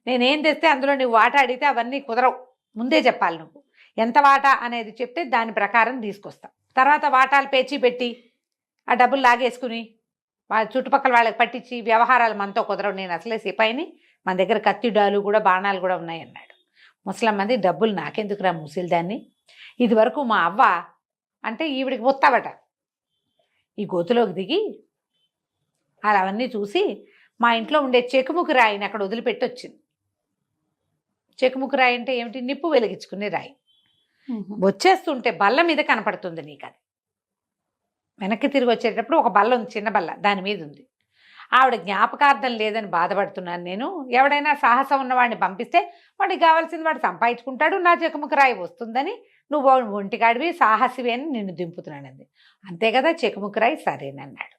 నేనేం తెస్తే అందులో నువ్వు వాటా అడిగితే అవన్నీ కుదరవు, ముందే చెప్పాలి. నువ్వు ఎంత వాటా అనేది చెప్తే దాని ప్రకారం తీసుకొస్తాం. తర్వాత వాటాలు పేచి పెట్టి ఆ డబ్బులు లాగేసుకుని వాళ్ళ చుట్టుపక్కల వాళ్ళకి పట్టించి వ్యవహారాలు మనతో కుదరవు. నేను అసలే సిపాయిని, మన దగ్గర కత్తిడాలు కూడా బాణాలు కూడా ఉన్నాయి అన్నాడు. ముసలమ్మది, డబ్బులు నాకెందుకురా ముసిల్దాన్ని, ఇది వరకు మా అవ్వ అంటే ఈవిడికి ముత్తావట. ఈ గోతులోకి దిగి అలా అవన్నీ చూసి మా ఇంట్లో ఉండే చెకుముకు రాయిని అక్కడ వదిలిపెట్టి వచ్చింది. చెకుముకు రాయి అంటే ఏమిటి? నిప్పు వెలిగించుకునే రాయి. వచ్చేస్తుంటే బల్ల మీద కనపడుతుంది నీకు. అది వెనక్కి తిరిగి వచ్చేటప్పుడు ఒక బల్ల ఉంది, చిన్న బల్ల, దాని మీద ఉంది. ఆవిడ జ్ఞాపకార్థం లేదని బాధపడుతున్నాను నేను. ఎవడైనా సాహసం ఉన్నవాడిని పంపిస్తే వాడికి కావాల్సింది వాడు సంపాదించుకుంటాడు, నా చెకుముకు రాయి వస్తుందని నువ్వు ఒంటికాడివి సాహసివి అని నిన్ను దింపుతున్నానంది. అంతే కదా, చెకుముకు రాయి సరేనన్నాడు.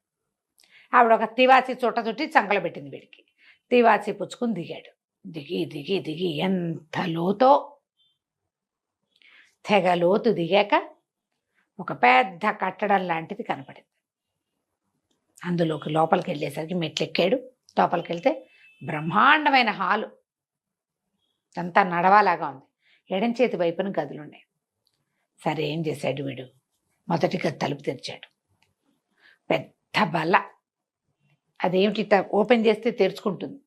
ఆవిడ ఒక తివాసి చుట్టి చంకలు పెట్టింది వీడికి. తివాసి పుచ్చుకుని దిగాడు. దిగి దిగి దిగి ఎంత లోతో, తెగ లోతు దిగాక ఒక పెద్ద కట్టడం లాంటిది కనపడింది. అందులోకి లోపలికి వెళ్ళేసరికి మెట్లు ఎక్కాడు. లోపలికి వెళ్తే బ్రహ్మాండమైన హాలు, అంతా నడవాలాగా ఉంది. ఎడం చేతి వైపున గదులున్నాయి. సరే ఏం చేశాడు వీడు, మొదటి గది తలుపు తెరిచాడు. పెద్ద బల్ల, అదేమిటి ఓపెన్ చేస్తే తెరుచుకుంటుంది.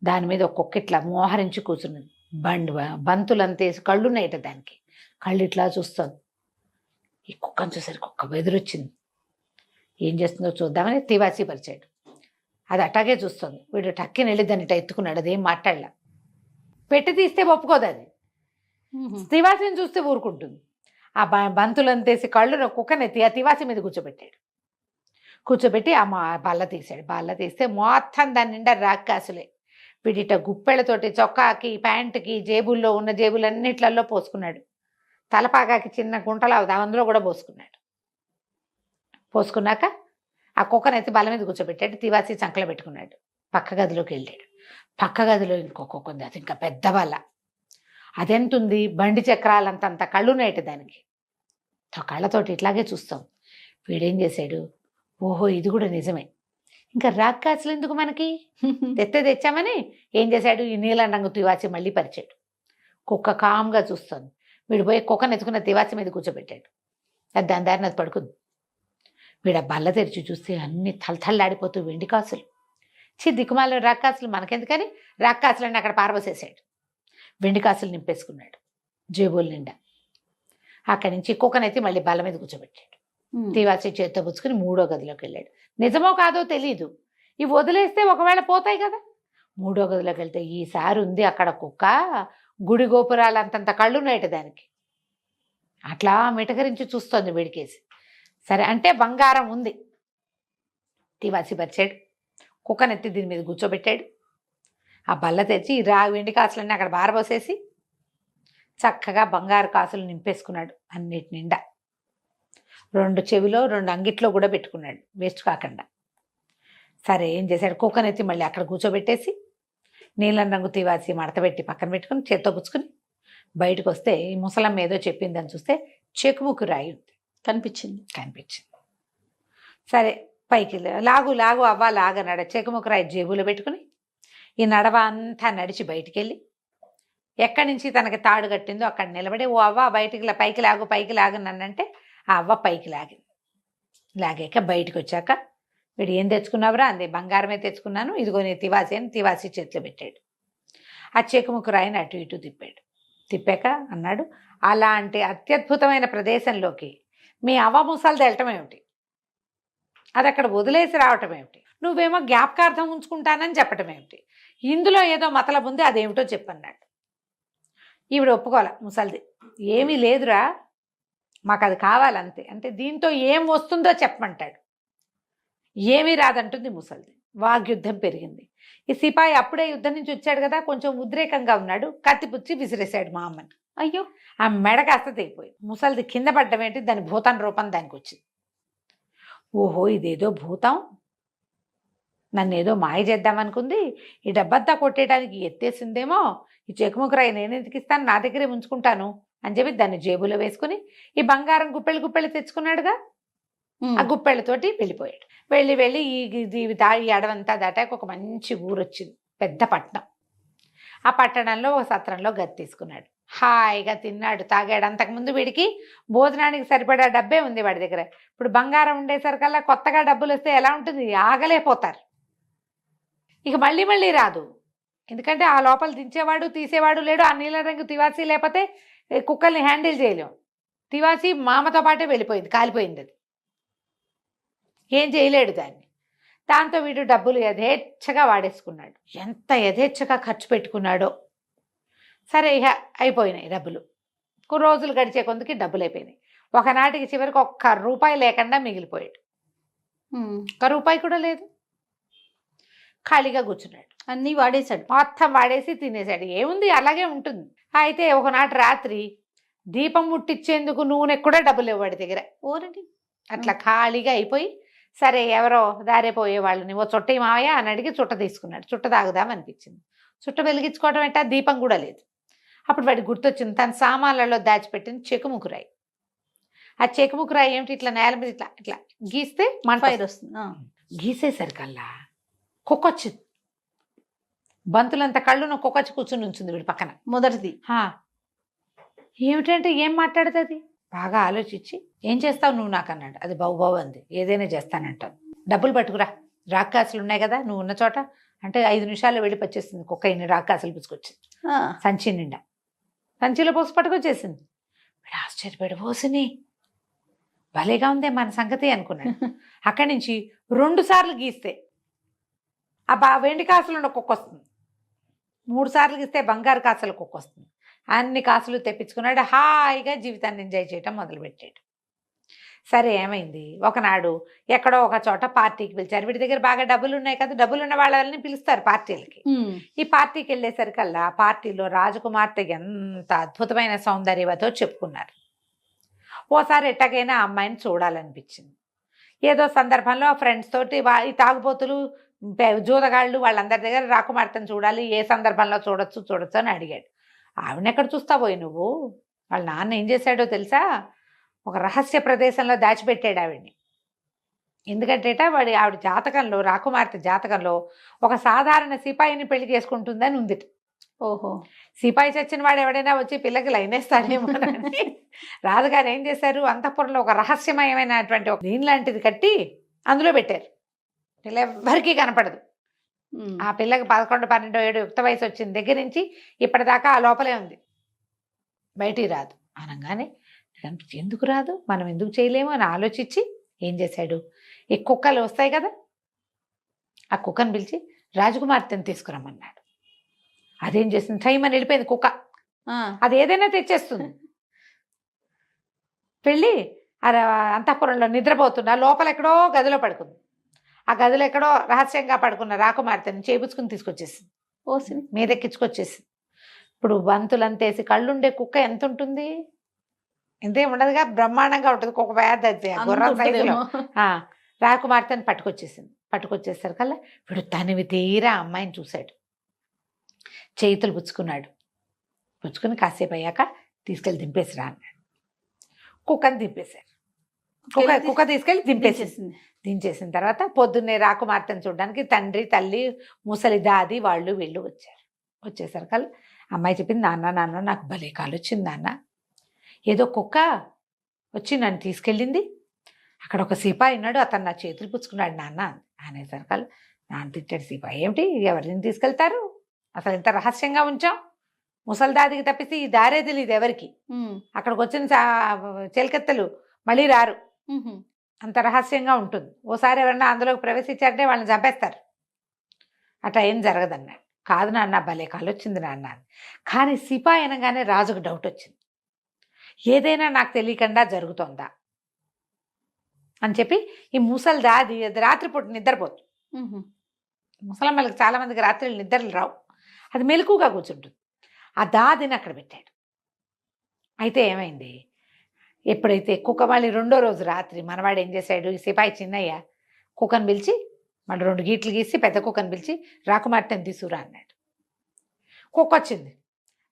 దాని మీద ఒక్కొక్క ఇట్లా మోహరించి కూర్చున్నది. బంతులంతేసి కళ్ళున్నాయట దానికి. కళ్ళు ఇట్లా చూస్తుంది. ఈ కుక్కను చూసరికి కుక్క బెదిరొచ్చింది. ఏం చేస్తుందో చూద్దామని తివాసి పరిచాడు. అది అట్టాగే చూస్తుంది. వీడు టక్కిని వెళ్ళి దాన్ని ఇట్లా ఎత్తుకున్నాడు. అదేం మాట్లాడలా. పెట్టి తీస్తే ఒప్పుకోదు అది. తివాసిని చూస్తే ఊరుకుంటుంది. ఆ బంతులంతేసి కళ్ళు కుక్కనెత్తి ఆ తివాసి మీద కూర్చోబెట్టి ఆ బల్ల తీశాడు. బల్ల తీస్తే మొత్తం దాని నిండా రాక్కాసులే. వీడిట గుప్పెళ్ళతోటి చొక్కాకి, ప్యాంటుకి, జేబుల్లో ఉన్న జేబులన్నిట్లలో పోసుకున్నాడు. తలపాగాకి చిన్న గుంటలు అందులో కూడా పోసుకున్నాడు. పోసుకున్నాక ఆ కుక్కనైతే బల్ల మీద కూర్చోబెట్టాడు. తివాసి చంకలో పెట్టుకున్నాడు. పక్క గదిలోకి వెళ్ళాడు. పక్క గదిలో ఇంకో కుక్క ఉంది. అది ఇంకా పెద్ద బల్ల. అదెంతుంది, బండి చక్రాలంతంత కళ్ళున్నాయట దానికి. కళ్ళతోటి ఇట్లాగే చూస్తాం. వీడేం చేశాడు, ఓహో ఇది కూడా నిజమే, ఇంకా రాక్కాసులు ఎందుకు మనకి, తెచ్చామని ఏం చేశాడు, ఈ నీలం రంగు తివాచి మళ్ళీ పరిచాడు. కుక్క కామ్గా చూస్తుంది. వీడు పోయి కుక్కను ఎత్తుకున్న తివాచి మీద కూర్చోబెట్టాడు. అది దాని దారిని అది పడుకుంది. వీడు ఆ బల్ల తెరిచి చూస్తే అన్ని తలతల్లాడిపోతూ వెండి కాసులు. దిక్కుమాల రాక్కాసులు మనకెందుకని రాక్కాసులన్నీ అక్కడ పారబోసేసాడు. వెండి కాసులు నింపేసుకున్నాడు జేబుల నిండా. అక్కడి నుంచి కుక్కనైతే మళ్ళీ బల్ల మీద కూర్చోబెట్టాడు. తివాసి చేత్తో పుచ్చుకుని 3వ గదిలోకి వెళ్ళాడు. నిజమో కాదో తెలీదు, ఇవి వదిలేస్తే ఒకవేళ పోతాయి కదా. 3వ గదిలోకి వెళ్తే ఈసారి ఉంది అక్కడ కుక్క, గుడి గోపురాలు అంతంత కళ్ళు ఉన్నాయట దానికి. అట్లా మిటకరించి చూస్తోంది వేడికేసి. సరే అంటే బంగారం ఉంది. తివాసి పరిచాడు, కుక్కనెత్తి దీని మీద కూర్చోబెట్టాడు. ఆ బల్ల తెచ్చి వెండి కాసులన్నీ అక్కడ బారబోసేసి చక్కగా బంగారు కాసులు నింపేసుకున్నాడు అన్నిటి నిండా. 2 చెవిలో 2 అంగిట్లో కూడా పెట్టుకున్నాడు వేస్ట్ కాకుండా. సరే ఏం చేశాడు, కుక్కనెత్తి మళ్ళీ అక్కడ కూర్చోబెట్టేసి నీలం రంగు తివాసి మడతపెట్టి పక్కన పెట్టుకుని చేత్తో పుచ్చుకుని బయటకు వస్తే ఈ ముసలమ్మ ఏదో చెప్పిందని చూస్తే చెకుముకు రాయి ఉంది కనిపించింది. సరే పైకి లాగు లాగు అవ్వ లాగన్నాడు. చెకుముకు రాయి జేబులో పెట్టుకుని ఈ నడవ అంతా నడిచి బయటికి వెళ్ళి ఎక్కడి నుంచి తనకి తాడు కట్టిందో అక్కడ నిలబడి, ఓ అవ్వ బయటికి పైకి లాగు పైకి లాగు నన్నంటే ఆ అవ్వ పైకి లాగింది. లాగాక బయటకు వచ్చాక వీడు ఏం తెచ్చుకున్నావురా అంది. బంగారమే తెచ్చుకున్నాను, ఇదిగో నీ తివాసి అని తివాసి చేతిలో పెట్టాడు. ఆ చెకుముకు రాయిని అటు ఇటు తిప్పాక అన్నాడు, అలాంటి అత్యద్భుతమైన ప్రదేశంలోకి మీ అవ్వ ముసలిది వెళ్ళటం ఏమిటి, అది అక్కడ వదిలేసి రావటం ఏమిటి, నువ్వేమో జ్ఞాపకార్థం ఉంచుకుంటానని చెప్పటం ఏమిటి, ఇందులో ఏదో మతలబు ఉంది, అదేమిటో చెప్పన్నాడు. ఈవిడ ఒప్పుకోలే ముసలిది. ఏమీ లేదురా, మాకు అది కావాలంతే. అంటే దీంతో ఏం వస్తుందో చెప్పమంటాడు. ఏమీ రాదంటుంది ముసలిది. వాగ్యుద్ధం పెరిగింది. ఈ సిపాయి అప్పుడే యుద్ధం నుంచి వచ్చాడు కదా, కొంచెం ఉద్రేకంగా ఉన్నాడు. కత్తిపుచ్చి విసిరేశాడు మా అమ్మని. అయ్యో, ఆ మెడ కాస్త తెగిపోయింది. ముసలిది కింద పడ్డం ఏంటి, దాని భూతం రూపం దానికి వచ్చింది. ఓహో, ఇదేదో భూతం నన్ను ఏదో మాయ చేద్దామనుకుంది, ఈ డబ్బంతా కొట్టేయడానికి ఎత్తేసిందేమో, ఈ చెకుముకురాయి నేను ఎందుకు ఇస్తాను, నా దగ్గరే ఉంచుకుంటాను అని చెప్పి దాన్ని జేబులో వేసుకుని ఈ బంగారం గుప్పెళ్ళు తెచ్చుకున్నాడుగా, ఆ గుప్పెళ్ళతోటి వెళ్ళిపోయాడు. వెళ్ళి ఈ అడవంతా దాటాక ఒక మంచి ఊరు వచ్చింది, పెద్ద పట్టణం. ఆ పట్టణంలో ఒక సత్రంలో గది తీసుకున్నాడు. హాయిగా తిన్నాడు, తాగాడు. అంతకుముందు వీడికి భోజనానికి సరిపడా డబ్బే ఉంది వాడి దగ్గర. ఇప్పుడు బంగారం ఉండేసరికల్లా కొత్తగా డబ్బులు వస్తే ఎలా ఉంటుంది, ఆగలేకపోతారు. ఇక మళ్ళీ రాదు. ఎందుకంటే ఆ లోపల దించేవాడు తీసేవాడు లేడు. ఆ నీల రంగు తివాసి లేకపోతే కుక్కల్ని హ్యాండిల్ చేయలేం. తివాసి మామతో పాటే వెళ్ళిపోయింది, కాలిపోయింది. అది ఏం చేయలేడు దాన్ని. దాంతో వీడు డబ్బులు యథేచ్ఛగా వాడేసుకున్నాడు. ఎంత యథేచ్ఛగా ఖర్చు పెట్టుకున్నాడో. సరే ఇక అయిపోయినాయి డబ్బులు. రోజులు గడిచే కొందుకి డబ్బులు అయిపోయినాయి. ఒకనాటికి చివరికి ₹1 లేకుండా మిగిలిపోయాడు. ₹1 కూడా లేదు. ఖాళీగా కూర్చున్నాడు. అన్నీ వాడేశాడు, మొత్తం వాడేసి తినేశాడు. ఏముంది, అలాగే ఉంటుంది. అయితే ఒకనాటి రాత్రి దీపం ముట్టించేందుకు నూనె కూడా డబ్బులు ఇవ్వడి దగ్గర. ఓరండి, అట్లా ఖాళీగా అయిపోయి సరే ఎవరో దారే పోయే వాళ్ళని ఓ చుట్ట మావయ్య అని అడిగి చుట్ట తీసుకున్నాడు. చుట్ట తాగుదాం అనిపించింది. చుట్ట వెలిగించుకోవడం ఏంటా, దీపం కూడా లేదు. అప్పుడు వాడికి గుర్తొచ్చింది తన సామాన్లలో దాచిపెట్టింది చెకుముకురాయి. ఆ చెకుముకురాయి ఏమిటి, ఇట్లా నేల మీద ఇట్లా ఇట్లా గీస్తే ఫైర్ వస్తుంది. గీసేసరికల్లా కుక్క వచ్చింది. బంతులంత కళ్ళున కుక్క వచ్చి కూర్చుని ఉంచుంది వీడి పక్కన. మొదటిది ఏమిటంటే ఏం మాట్లాడుతుంది. బాగా ఆలోచించి ఏం చేస్తావు నువ్వు నాకు అన్నాడు. అది బావు అంది. ఏదైనా చేస్తానంటావు, డబ్బులు పట్టుకురా, రాక్కాసులు ఉన్నాయి కదా నువ్వు ఉన్న చోట అంటే 5 నిమిషాల్లో వెళ్ళి పచ్చేస్తుంది. కుక్క ఇన్ని రాక్కాసులు పుచ్చుకొచ్చింది సంచి నిండా. సంచిలో పోసి పట్టుకొచ్చేసింది. వీడు ఆశ్చర్యపడి, పోసిని భలేగా ఉందే మన సంగతి అనుకున్నాడు. అక్కడి నుంచి 2 సార్లు గీస్తే ఆ వెండి కాసులు ఉన్న కుక్క వస్తుంది. 3 సార్లు గీస్తే బంగారు కాసుల కుక్క వస్తుంది. అన్ని కాసులు తెప్పించుకున్నాడు. హాయిగా జీవితాన్ని ఎంజాయ్ చేయటం మొదలుపెట్టాడు. సరే ఏమైంది, ఒకనాడు ఎక్కడో ఒక చోట పార్టీకి పిలిచారు. వీడి దగ్గర బాగా డబ్బులు ఉన్నాయి కదా, డబ్బులు ఉన్న వాళ్ళని పిలుస్తారు పార్టీలకి. ఈ పార్టీకి వెళ్ళేసరికల్లా పార్టీలో రాజకుమార్తె ఎంత అద్భుతమైన సౌందర్యవతో చెప్పుకున్నారు. ఓసారి ఎట్టగైనా ఆ అమ్మాయిని చూడాలనిపించింది. ఏదో సందర్భంలో ఫ్రెండ్స్ తోటి ఈ తాగుబోతులు జూదగాళ్ళు వాళ్ళందరి దగ్గర రాకుమార్తెను చూడాలి, ఏ సందర్భంలో చూడొచ్చు అని అడిగాడు. ఆవిడనెక్కడ చూస్తావోయ్ నువ్వు, వాళ్ళ నాన్న ఏం చేశాడో తెలుసా, ఒక రహస్య ప్రదేశంలో దాచిపెట్టాడు ఆవిడ్ని. ఎందుకంటే ఆవిడ జాతకంలో, రాకుమార్తె జాతకంలో ఒక సాధారణ సిపాయిని పెళ్లి చేసుకుంటుందని ఉంది. ఓహో, సిపాయి చచ్చిన వాడు ఎవడైనా వచ్చి పిల్లకి లైనేస్తాడేమో అని రాజుగారు ఏం చేశారు, అంతఃపురంలో ఒక రహస్యమయమైనటువంటి ఒక దీని లాంటిది కట్టి అందులో పెట్టారు. పిల్ల ఎవ్వరికీ కనపడదు. ఆ పిల్లకి 11, 12 ఏడు యుక్త వయసు వచ్చిన దగ్గర నుంచి ఇప్పటిదాకా ఆ లోపలే ఉంది, బయటికి రాదు. అనగానే ఎందుకు రాదు, మనం ఎందుకు చేయలేము అని ఆలోచించి ఏం చేశాడు, ఈ కుక్కలు వస్తాయి కదా, ఆ కుక్కను పిలిచి రాజకుమార్తెను తీసుకురమ్మన్నాడు. అదేం చేసింది, టైం అని వెళ్ళిపోయింది కుక్క. అది ఏదైనా తెచ్చేస్తుంది. వెళ్ళి అంతఃపురంలో నిద్రపోతున్నా లోపల ఎక్కడో గదిలో పడుకుంది. ఆ గదిలో ఎక్కడో రహస్యంగా పడుకున్న రాకుమార్తెని చేపుచ్చుకుని తీసుకొచ్చేసింది, మీదెక్కించుకొచ్చేసింది. ఇప్పుడు బంతులంతేసి కళ్ళుండే కుక్క ఎంత ఉంటుంది, ఇంతేం ఉండదుగా, బ్రహ్మాండంగా ఉంటుంది కుక్క, పెద్ద గుర్రం సైజులో. రాకుమార్తెని పట్టుకొచ్చేసింది. పట్టుకొచ్చేసరికల్లా వీడు తనివి తీరా అమ్మాయిని చూశాడు, చేతులు పుచ్చుకున్నాడు. పుచ్చుకుని కాసేపు అయ్యాక తీసుకెళ్ళి దింపేసిరా అన్నాడు. కుక్కని దింపేశారు. కుక్క తీసుకెళ్ళి దింపేసేసింది. దించేసిన తర్వాత పొద్దున్నే రాకుమార్తెను చూడడానికి తండ్రి, తల్లి, ముసలి దాది వాళ్ళు వీళ్ళు వచ్చారు. వచ్చేసరికల్లా అమ్మాయి చెప్పింది, నాన్న నాకు భలే కాలు వచ్చింది నాన్న, ఏదో కుక్క వచ్చి నన్ను తీసుకెళ్ళింది, అక్కడ ఒక సిపాయి ఉన్నాడు, అతను నా చేతులు పుచ్చుకున్నాడు నాన్న అనేసరికల్లా నాన్న తిట్టాడు, సిపాయి ఏమిటి, ఎవరిని తీసుకెళ్తారు, అసలు ఇంత రహస్యంగా ఉంచాం, ముసలిదాదికి తప్పిస్తే ఈ దారే తెలియదు ఎవరికి, అక్కడికి వచ్చిన చెలికెత్తలు మళ్ళీ రారు, అంత రహస్యంగా ఉంటుంది, ఓసారి ఎవరన్నా అందులోకి ప్రవేశించారంటే వాళ్ళని చంపేస్తారు, అట్లా ఏం జరగదన్నాడు. కాదు నాన్న, భలే కాలు వచ్చింది నాన్న. కానీ సిపాయి అనగానే రాజుకు డౌట్ వచ్చింది, ఏదైనా నాకు తెలియకుండా జరుగుతోందా అని చెప్పి ఈ ముసలి దాది అది రాత్రిపూట నిద్రపోతుంది. ముసలమ్మలకు చాలా మందికి రాత్రి నిద్రలు రావు, అది మెలకుగా కూర్చుంటుంది. ఆ దాదిని అక్కడ పెట్టాడు. అయితే ఏమైంది, ఎప్పుడైతే కుక్క మళ్ళీ రెండో రోజు రాత్రి మనవాడు ఏం చేశాడు, ఈ సిపాయి చిన్నయ్య కుక్కను పిలిచి మళ్ళీ 2 గీట్లు గీసి పెద్ద కుక్కను పిలిచి రాకుమార్తెను తీసుకురా అన్నాడు. కుక్క వచ్చింది,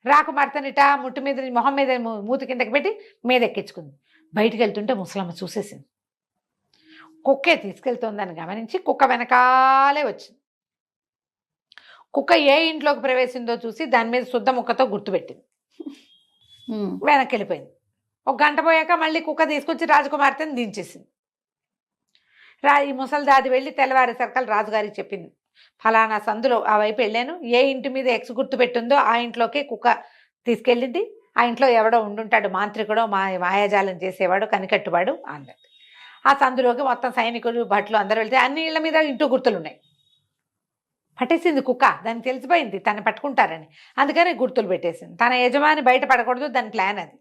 రాకుమార్తెని ఇటా ముట్టు మీద మొహం మీద మూతి కిందకి పెట్టి మీద ఎక్కించుకుంది. బయటికి వెళ్తుంటే ముసలమ్మ చూసేసింది, కుక్కే తీసుకెళ్తోందని గమనించి కుక్క వెనకాలే వచ్చింది. కుక్క ఏ ఇంట్లోకి ప్రవేశిందో చూసి దాని మీద శుద్ధ ముక్కతో గుర్తుపెట్టింది, వెనక్కి వెళ్ళిపోయింది. 1 గంట పోయాక మళ్ళీ కుక్క తీసుకొచ్చి రాజకుమార్తెని దించేసింది. ఈ ముసలి దాది వెళ్ళి తెల్లవారేసరికల్ రాజుగారికి చెప్పింది, ఫలానా సందులో ఆ వైపు వెళ్ళాను, ఏ ఇంటి మీద ఎక్స్ గుర్తు పెట్టిందో ఆ ఇంట్లోకి కుక్క తీసుకెళ్ళింది, ఆ ఇంట్లో ఎవడో ఉండుంటాడు, మాంత్రికుడో మాయాజాలం చేసేవాడు, కనికట్టువాడు అన్నది. ఆ సందులోకి మొత్తం సైనికులు భట్లు అందరూ వెళ్తే అన్ని ఇళ్ల మీద ఇంటూ గుర్తులు ఉన్నాయి. పట్టేసింది కుక్క, దానికి తెలిసిపోయింది తను పట్టుకుంటారని, అందుకని గుర్తులు పెట్టేసింది. తన యజమాని బయట పడకూడదు, దాని ప్లాన్ అది.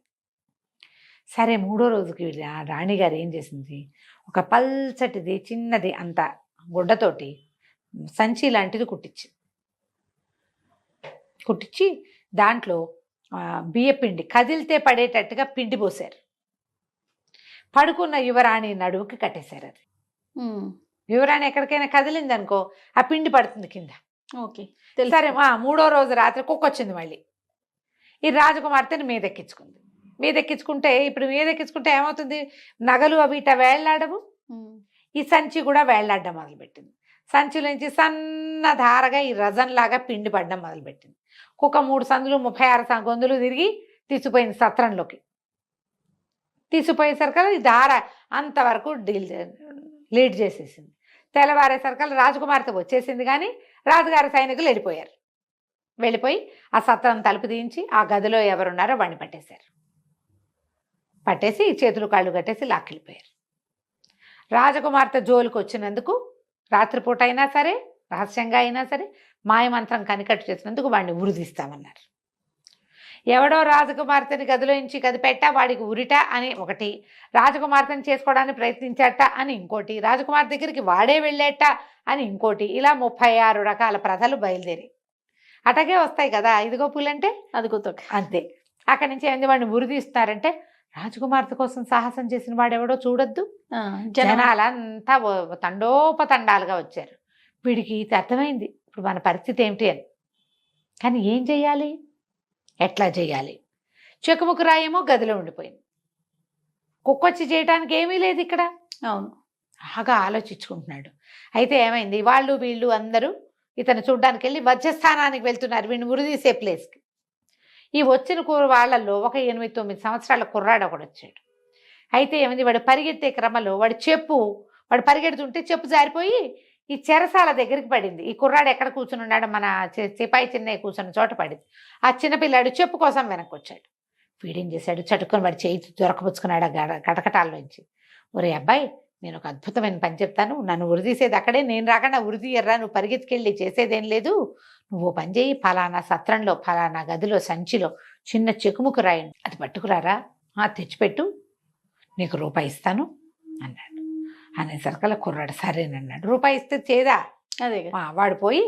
సరే 3వ రోజుకి రాణిగారు ఏం చేసింది, ఒక పల్చటిది చిన్నది అంత గుడ్డతోటి సంచి లాంటిది కుట్టించి దాంట్లో బియ్యపిండి కదిలితే పడేటట్టుగా పిండి పోసారు. పడుకున్న యువరాణి నడువుకి కట్టేశారు. అది యువరాణి ఎక్కడికైనా కదిలింది అనుకో ఆ పిండి పడుతుంది కింద. సరే 3వ రోజు రాత్రి కుక్క వచ్చింది. మళ్ళీ ఈ రాజకుమార్తెని మీదెక్కించుకుంటే ఇప్పుడు మీదెక్కించుకుంటే ఏమవుతుంది, నగలు అవి ఇట వేళ్లాడవు, ఈ సంచి కూడా వేళ్లాడడం మొదలుపెట్టింది. సంచిలోంచి సన్న ధారగా ఈ రజన్లాగా పిండి పడడం మొదలుపెట్టింది. కుక్క 3 సందులు 36 గొంతులు తిరిగి తీసిపోయింది సత్రంలోకి. తీసిపోయేసరికి ఈ ధార అంతవరకు లీడ్ చేసేసింది. తెల్లవారేసరికి రాజకుమార్తె వచ్చేసింది, కానీ రాజుగారి సైనికులు వెళ్ళిపోయి ఆ సత్రం తలుపు తీయించి ఆ గదిలో ఎవరున్నారో వాడిని పట్టేసి చేతులు కాళ్ళు కట్టేసి లాక్కెళ్ళిపోయారు. రాజకుమార్తె జోలికి వచ్చినందుకు రాత్రిపూట అయినా సరే రహస్యంగా అయినా సరే మాయమంత్రం కనికట్టు చేసినందుకు వాడిని ఉరిదీస్తామన్నారు. ఎవడో రాజకుమార్తెని గదిలోంచి కదిపెట్ట వాడికి ఉరిట అని ఒకటి, రాజకుమార్తెని చేసుకోవడానికి ప్రయత్నించట అని ఇంకోటి, రాజకుమార్ దగ్గరికి వాడే వెళ్ళేట అని ఇంకోటి, ఇలా 36 రకాల ప్రథలు బయలుదేరి అటగే వస్తాయి కదా. ఇదిగో పూలంటే అదిగో తొక్క, అంతే. అక్కడి నుంచి ఏంది వాడిని ఉరిదీస్తున్నారంటే రాజకుమార్తె కోసం సాహసం చేసిన వాడెవడో చూడొద్దు, జనాలంతా తండోపతండాలుగా వచ్చారు. వీడికి అర్థమైంది ఇప్పుడు మన పరిస్థితి ఏమిటి అని. కానీ ఏం చెయ్యాలి, ఎట్లా చేయాలి? చెకుముకు రాయేమో గదిలో ఉండిపోయింది, కుక్కొచ్చి చేయడానికి ఏమీ లేదు ఇక్కడ. అవును, బాగా ఆలోచించుకుంటున్నాడు. అయితే ఏమైంది, వీళ్ళు అందరూ ఇతను చూడ్డానికి వెళ్ళి వజ్రస్థానానికి వెళ్తున్నారు, వీడిని ఉరిదీసే ప్లేస్కి. ఈ వచ్చిన వాళ్ళల్లో ఒక 8-9 సంవత్సరాల కుర్రాడు ఒకడు వచ్చాడు. అయితే ఏమైంది, వాడు పరిగెత్తే క్రమంలో వాడు పరిగెడుతుంటే చెప్పు జారిపోయి ఈ చెరసాల దగ్గరికి పడింది. ఈ కుర్రాడు ఎక్కడ కూర్చుని ఉన్నాడు, మన సిపాయి చిన్నయ్య కూర్చున్న చోట పడింది. ఆ చిన్నపిల్లాడు చెప్పు కోసం వెనక్కి వచ్చాడు. వీడేం చేశాడు, చటుకొని వాడి చేయి దొరకపుచ్చుకున్నాడు ఆ కటకటాల్లోంచి. ఒరే అబ్బాయి, నేను ఒక అద్భుతమైన పని చెప్తాను, నన్ను ఉరిదీసేది అక్కడే, నేను రాకుండా ఉరిదీయర్రా, నువ్వు పరిగెత్తుకెళ్ళి చేసేదేం లేదు, నువ్వు పని చేయి, ఫలానా సత్రంలో ఫలానా గదిలో సంచిలో చిన్న చెకుముకు రాయండి, అది పట్టుకురారా, తెచ్చిపెట్టు, నీకు రూపాయి ఇస్తాను అన్నాడు. అనేసరికల్లా కుర్రాడు సరేనన్నాడు. రూపాయి ఇస్తే చేదా, అదే వాడు పోయి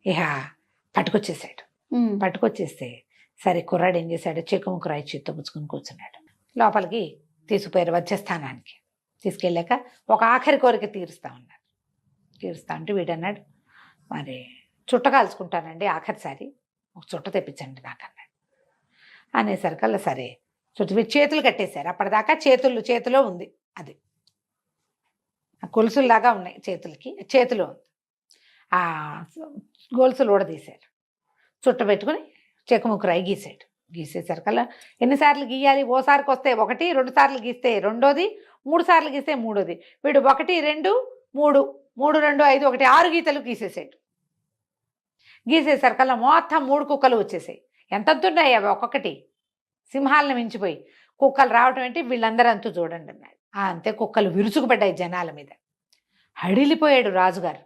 ఇహ పట్టుకొచ్చేసాడు. పట్టుకొచ్చేస్తే సరే కుర్రాడు ఏం చేశాడు, చెక్కుముక్కు రాయి చేత్తో పుచ్చుకొని కూర్చున్నాడు. లోపలికి తీసుకుపోయారు వధ్యస్థానానికి. తీసుకెళ్ళాక ఒక ఆఖరి కోరిక తీరుస్తా ఉన్నారు. తీరుస్తా అంటే వీడన్నాడు, మరి చుట్ట కాల్చుకుంటానండి ఆఖరిసారి, ఒక చుట్ట తెప్పించండి నాకు అన్నాడు. అనేసరికల్లా సరే చుట్టూ చేతులు కట్టేశారు. అప్పటిదాకా చేతిలో ఉంది, అది గొలుసుల్లాగా ఉన్నాయి చేతిలో ఉంది. ఆ గొలుసులు ఊడదీశారు. చుట్ట పెట్టుకుని చెక్కుముక్కు రాయి గీసాడు. గీసేసరికల్లా ఎన్నిసార్లు గీయాలి, ఓసారికి వస్తే 1, 2 సార్లు గీస్తే 2ోది, 3 సార్లు గీస్తే 3ోది. వీడు 1, 2, 3, 3, 2, 5, 1, 6 గీతలు గీసేసాడు. గీసేసరికల్లా మొత్తం 3 కుక్కలు వచ్చేసాయి. ఎంతతున్నాయి అవి ఒక్కొక్కటి, సింహాలను మించిపోయి కుక్కలు రావటం ఏంటి, వీళ్ళందరూ అంతూ చూడండి అన్నాడు. అంతే కుక్కలు విరుచుకుపడ్డాయి జనాల మీద. హడిలిపోయాడు రాజుగారు.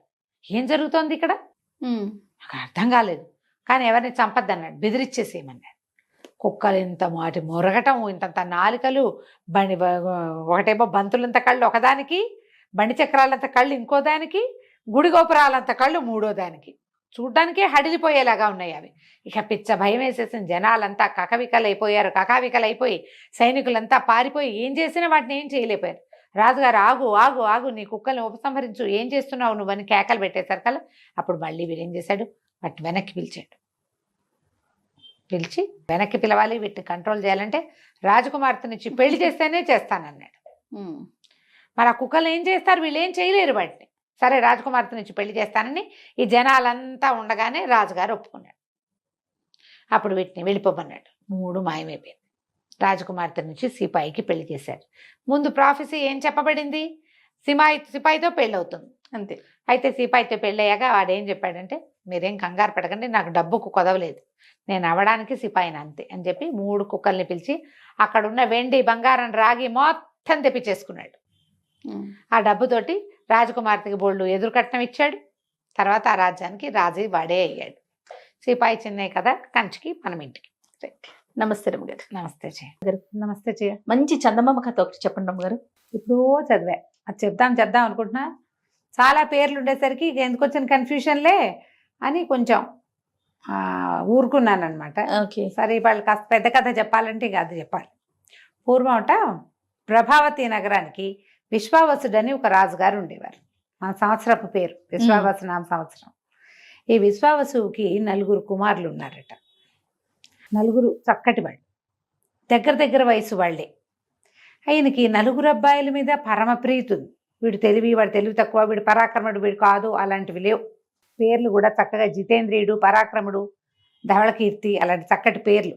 ఏం జరుగుతోంది ఇక్కడ, నాకు అర్థం కాలేదు. కానీ ఎవరిని చంపద్దన్నాడు, బెదిరిచ్చేసేయమన్నాడు. కుక్కలు ఇంత మాటి మొరగటం, ఇంతంత నాలికలు, ఒకటేమో బంతులంత కళ్ళు ఒకదానికి, బండి చక్రాలంత కళ్ళు ఇంకో దానికి, గుడి గోపురాలంత కళ్ళు 3ో దానికి. చూడ్డానికే హడిలిపోయేలాగా ఉన్నాయి అవి. ఇక పిచ్చ భయం వేసేసిన జనాలంతా కకావికలైపోయి సైనికులంతా పారిపోయి ఏం చేసినా వాటిని ఏం చేయలేకపోయారు. రాజుగారు ఆగు ఆగు ఆగు, నీ కుక్కల్ని ఉపసంహరించు, ఏం చేస్తున్నావు నువ్వని కేకలు పెట్టేసరికల్లా అప్పుడు మళ్ళీ వీరేం చేశాడు, వాటిని వెనక్కి పిలిచాడు. పిలిచి వెనక్కి పిలవాలి, వీటిని కంట్రోల్ చేయాలంటే రాజకుమార్తెనిచ్చి పెళ్లి చేస్తేనే చేస్తానన్నాడు. మరి ఆ కుక్కలు ఏం చేస్తారు, వీళ్ళు ఏం చేయలేరు వాటిని. సరే రాజకుమార్తెనిచ్చి పెళ్లి చేస్తానని ఈ జనాలంతా ఉండగానే రాజుగారు ఒప్పుకున్నాడు. అప్పుడు వీటిని వెళ్ళిపోమన్నాడు. 3 మాయమైపోయింది. రాజకుమార్తెనిచ్చి సిపాయికి పెళ్లి చేశారు. ముందు ప్రాఫెసీ ఏం చెప్పబడింది, సిపాయితో పెళ్ళి అవుతుంది అంతే. అయితే సిపాయితో పెళ్ళయ్యాక వాడేం చెప్పాడంటే, మీరేం కంగారు పడకండి, నాకు డబ్బుకు కొదవలేదు, నేను అవ్వడానికి సిపాయిని అంతే అని చెప్పి 3 కుక్కల్ని పిలిచి అక్కడున్న వెండి బంగారం రాగి మొత్తం తెప్పించేసుకున్నాడు. ఆ డబ్బుతోటి రాజకుమార్తెకి బోళ్ళు ఎదురుకట్నం ఇచ్చాడు. తర్వాత ఆ రాజ్యానికి రాజు వాడే అయ్యాడు. సిపాయి చిన్నయ్య కదా కంచికి మనం ఇంటికి. నమస్తే రమ్మగారు. నమస్తే చెయ్య. నమస్తే చెయ్య. మంచి చందమామ కథ ఒకటి చెప్పండి రమ్మగారు. ఇప్పుడు చదివా, అది చెప్దాం అనుకుంటున్నా. చాలా పేర్లు ఉండేసరికి ఎందుకు వచ్చిన కన్ఫ్యూషన్లే అని కొంచెం ఊరుకున్నాను అనమాట. సరే వాళ్ళు కాస్త పెద్ద కథ చెప్పాలంటే ఇక అది చెప్పాలి. పూర్వమట ప్రభావతి నగరానికి విశ్వావసుడని ఒక రాజుగారు ఉండేవారు. ఆ సంవత్సరపు పేరు విశ్వావసు నామ సంవత్సరం. ఈ విశ్వావసుకి 4 కుమారులు ఉన్నారట. 4 చక్కటి వాళ్ళు, దగ్గర వయసు వాళ్ళే. ఆయనకి 4 అబ్బాయిల మీద పరమ ప్రీతి ఉంది. వీడు వాడు తెలివి తక్కువ, వీడు పరాక్రముడు, వీడు కాదు, అలాంటివి లేవు. పేర్లు కూడా చక్కగా జితేంద్రియుడు, పరాక్రముడు, ధవళకీర్తి, అలాంటి చక్కటి పేర్లు.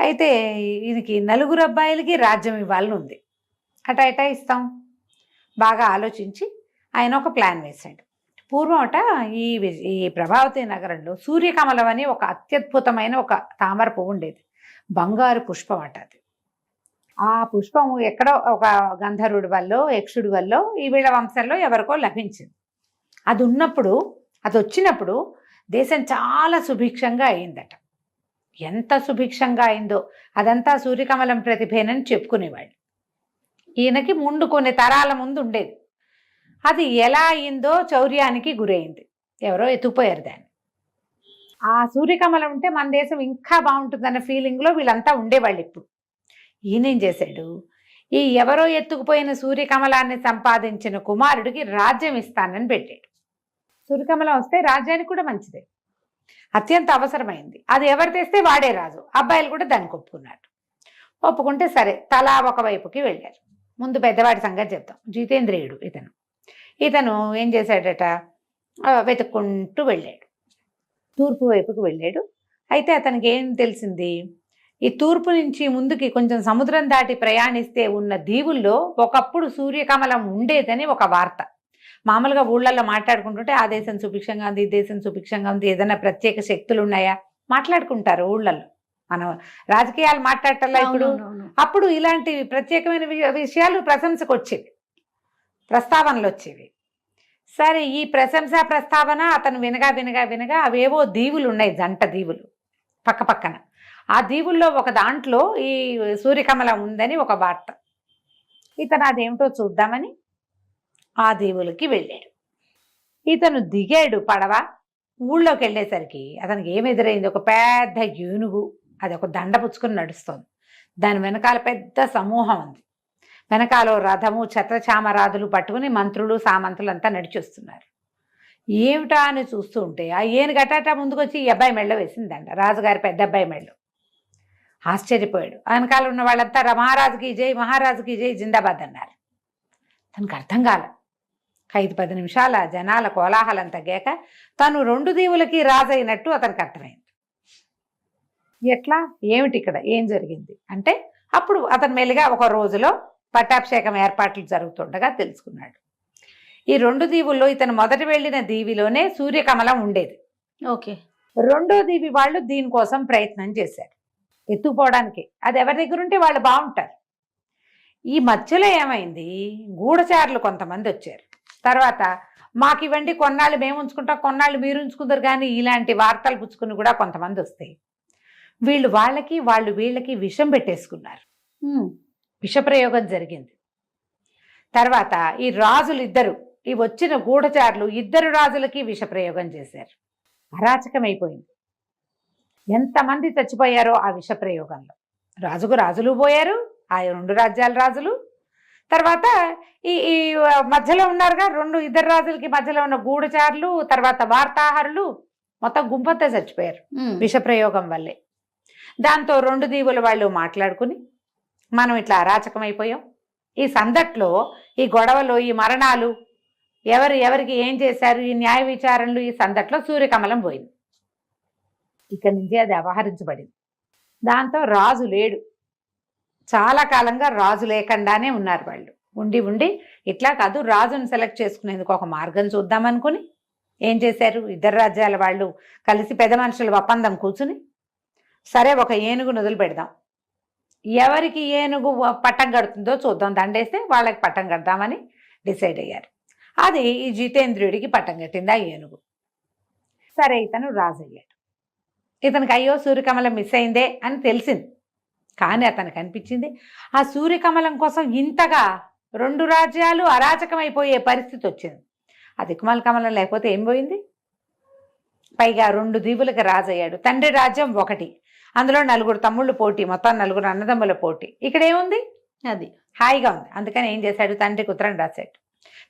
అయితే ఈయనకి 4 అబ్బాయిలకి రాజ్యం ఇవ్వాలని ఉంది. అటా ఇస్తాం. బాగా ఆలోచించి ఆయన ఒక ప్లాన్ వేశాడు. పూర్వం ఈ ప్రభావతి నగరంలో సూర్యకమలం అని ఒక అత్యద్భుతమైన ఒక తామర పువ్వు ఉండేది. బంగారు పుష్పం అది. ఆ పుష్పం ఎక్కడో ఒక గంధర్వుడి వల్ల, యక్షుడి వల్ల, ఈ వీళ్ళ వంశంలో ఎవరికో లభించింది. అది వచ్చినప్పుడు దేశం చాలా సుభిక్షంగా అయిందట. ఎంత సుభిక్షంగా అయిందో అదంతా సూర్యకమలం ప్రతిభేనని చెప్పుకునేవాళ్ళు. ఈయనకి ముందు కొన్ని తరాల ముందు ఉండేది. అది ఎలా అయిందో చౌర్యానికి గురైంది. ఎవరో ఎత్తుపోయారు దాన్ని. ఆ సూర్యకమలం ఉంటే మన దేశం ఇంకా బాగుంటుందన్న ఫీలింగ్లో వీళ్ళంతా ఉండేవాళ్ళు. ఇప్పుడు ఈయనేం చేశాడు, ఈ ఎవరో ఎత్తుకుపోయిన సూర్యకమలాన్ని సంపాదించిన కుమారుడికి రాజ్యం ఇస్తానని పెట్టాడు. సూర్యకమలం వస్తే రాజ్యానికి కూడా మంచిదే, అత్యంత అవసరమైంది. అది ఎవరు తెస్తే వాడే రాజు. అబ్బాయిలు కూడా దానికి ఒప్పుకున్నారు. ఒప్పుకుంటే సరే తలా ఒకవైపుకి వెళ్ళారు. ముందు పెద్దవాడి సంగతి చెప్తాం. జితేంద్రియుడు ఇతను ఏం చేశాడట, వెతుక్కుంటూ వెళ్ళాడు. తూర్పు వైపుకు వెళ్ళాడు. అయితే అతనికి ఏం తెలిసింది, ఈ తూర్పు నుంచి ముందుకి కొంచెం సముద్రం దాటి ప్రయాణిస్తే ఉన్న దీవుల్లో ఒకప్పుడు సూర్యకమలం ఉండేదని ఒక వార్త. మామూలుగా ఊళ్ళల్లో మాట్లాడుకుంటుంటే ఆ దేశం సుభిక్షంగా ఉంది, ఈ దేశం సుభిక్షంగా ఉంది, ఏదైనా ప్రత్యేక శక్తులు ఉన్నాయా మాట్లాడుకుంటారు ఊళ్ళల్లో. మనం రాజకీయాలు మాట్లాడటంలా ఇప్పుడు. అవునవును. అప్పుడు ఇలాంటి ప్రత్యేకమైన విషయాలు ప్రశంసకు వచ్చేవి, ప్రస్తావనలు వచ్చేవి. సరే, ఈ ప్రశంస ప్రస్తావన అతను వినగా వినగా వినగా అవేవో దీవులు ఉన్నాయి, జంట దీవులు పక్క పక్కన. ఆ దీవుల్లో ఒక దాంట్లో ఈ సూర్యకమలం ఉందని ఒక వార్త. ఇతను అదేమిటో చూద్దామని ఆ దీవులకి వెళ్ళాడు. ఇతను దిగాడు పడవ. ఊళ్ళోకి వెళ్ళేసరికి అతనికి ఏమి ఎదురైంది? ఒక పెద్ద ఏనుగు, అది ఒక దండ పుచ్చుకొని నడుస్తుంది. దాని వెనకాల పెద్ద సమూహం ఉంది. వెనకాల రథము, ఛత్రచామరాదులు పట్టుకుని మంత్రులు సామంతులు అంతా నడిచొస్తున్నారు. ఏమిటా అని చూస్తూ ఉంటే ఆ ఏనుగటాట ముందుకు వచ్చి ఈ అబ్బాయి మెళ్ళ వేసిందంట, రాజుగారి పెద్ద అబ్బాయి మెళ్ళు. ఆశ్చర్యపోయాడు. వెనకాల ఉన్న వాళ్ళంతా మహారాజుకి జై, మహారాజుకి జై, జిందాబాద్ అన్నారు. తనకు అర్థం కాల. 5-10 నిమిషాల జనాల కోలాహలం తగ్గాక తను 2 దీవులకి రాజైనట్టు అతనికి అర్థమైంది. ఎట్లా, ఏమిటి ఇక్కడ ఏం జరిగింది అంటే అప్పుడు అతను మెల్లిగా ఒక రోజులో పట్టాభిషేకం ఏర్పాట్లు జరుగుతుండగా తెలుసుకున్నాడు. ఈ 2 దీవుల్లో ఇతను మొదట వెళ్ళిన దీవిలోనే సూర్యకమలం ఉండేది. ఓకే. 2వ దీవి వాళ్ళు దీనికోసం ప్రయత్నం చేశారు ఎత్తుకుపోవడానికి. అది ఎవరి దగ్గర ఉంటే వాళ్ళు బాగుంటారు. ఈ మధ్యలో ఏమైంది, గూఢచారులు కొంతమంది వచ్చారు. తర్వాత మాకు ఇవ్వండి, కొన్నాళ్ళు మేము ఉంచుకుంటాం, కొన్నాళ్ళు మీరు ఉంచుకుంటారు, కానీ ఇలాంటి వార్తలు పుచ్చుకుని కూడా కొంతమంది వస్తాయి. వీళ్ళు వాళ్ళకి, వాళ్ళు వీళ్ళకి విషం పెట్టేసుకున్నారు. విషప్రయోగం జరిగింది. తర్వాత ఈ రాజులు ఇద్దరు, ఈ వచ్చిన గూఢచారులు 2 రాజులకి విషప్రయోగం చేశారు. అరాచకమైపోయింది. ఎంతమంది చచ్చిపోయారో ఆ విషప్రయోగంలో. రాజులు పోయారు, ఆ 2 రాజ్యాల రాజులు. తర్వాత ఈ ఈ మధ్యలో ఉన్నారుగా 2 రాజులకి మధ్యలో ఉన్న గూఢచారులు, తర్వాత వార్తాహరులు, మొత్తం గుంపంతా చచ్చిపోయారు విషప్రయోగం వల్లే. దాంతో 2 దీవుల వాళ్ళు మాట్లాడుకుని మనం ఇట్లా అరాచకమైపోయాం, ఈ సందట్లో, ఈ గొడవలో, ఈ మరణాలు, ఎవరికి ఏం చేశారు, ఈ న్యాయ విచారణలు, ఈ సందట్లో సూర్యకమలం పోయింది. ఇక్కడి నుంచి అది అపహరించబడింది. దాంతో రాజు లేడు. చాలా కాలంగా రాజు లేకుండానే ఉన్నారు వాళ్ళు. ఉండి ఇట్లా కాదు, రాజును సెలెక్ట్ చేసుకునేందుకు ఒక మార్గం చూద్దామనుకుని ఏం చేశారు, 2 రాజ్యాల వాళ్ళు కలిసి పెద్ద మనుషుల ఒప్పందం కూర్చుని, సరే ఒక ఏనుగు వదిలి పెడదాం, ఎవరికి ఏనుగు పట్టం కడుతుందో చూద్దాం, దండేస్తే వాళ్ళకి పట్టం కడదామని డిసైడ్ అయ్యారు. అది ఈ జితేంద్రుడికి పట్టం కట్టింది ఆ ఏనుగు. సరే, ఇతను రాజు అయ్యాడు. ఇతనికి అయ్యో సూర్యకమలం మిస్ అయిందే అని తెలిసింది. కానీ అతనికి అనిపించింది ఆ సూర్యకమలం కోసం ఇంతగా 2 రాజ్యాలు అరాచకమైపోయే పరిస్థితి వచ్చింది. ఆ దిక్కుమాల కమలం లేకపోతే ఏం పోయింది? పైగా 2 దీవులకు రాజయ్యాడు. తండ్రి రాజ్యం 1, అందులో 4 తమ్ముళ్ళు పోటీ, మొత్తం 4 అన్నదమ్ముల పోటీ. ఇక్కడ ఏముంది, అది హాయిగా ఉంది. అందుకని ఏం చేశాడు, తండ్రికి ఉత్తరం రాశాడు,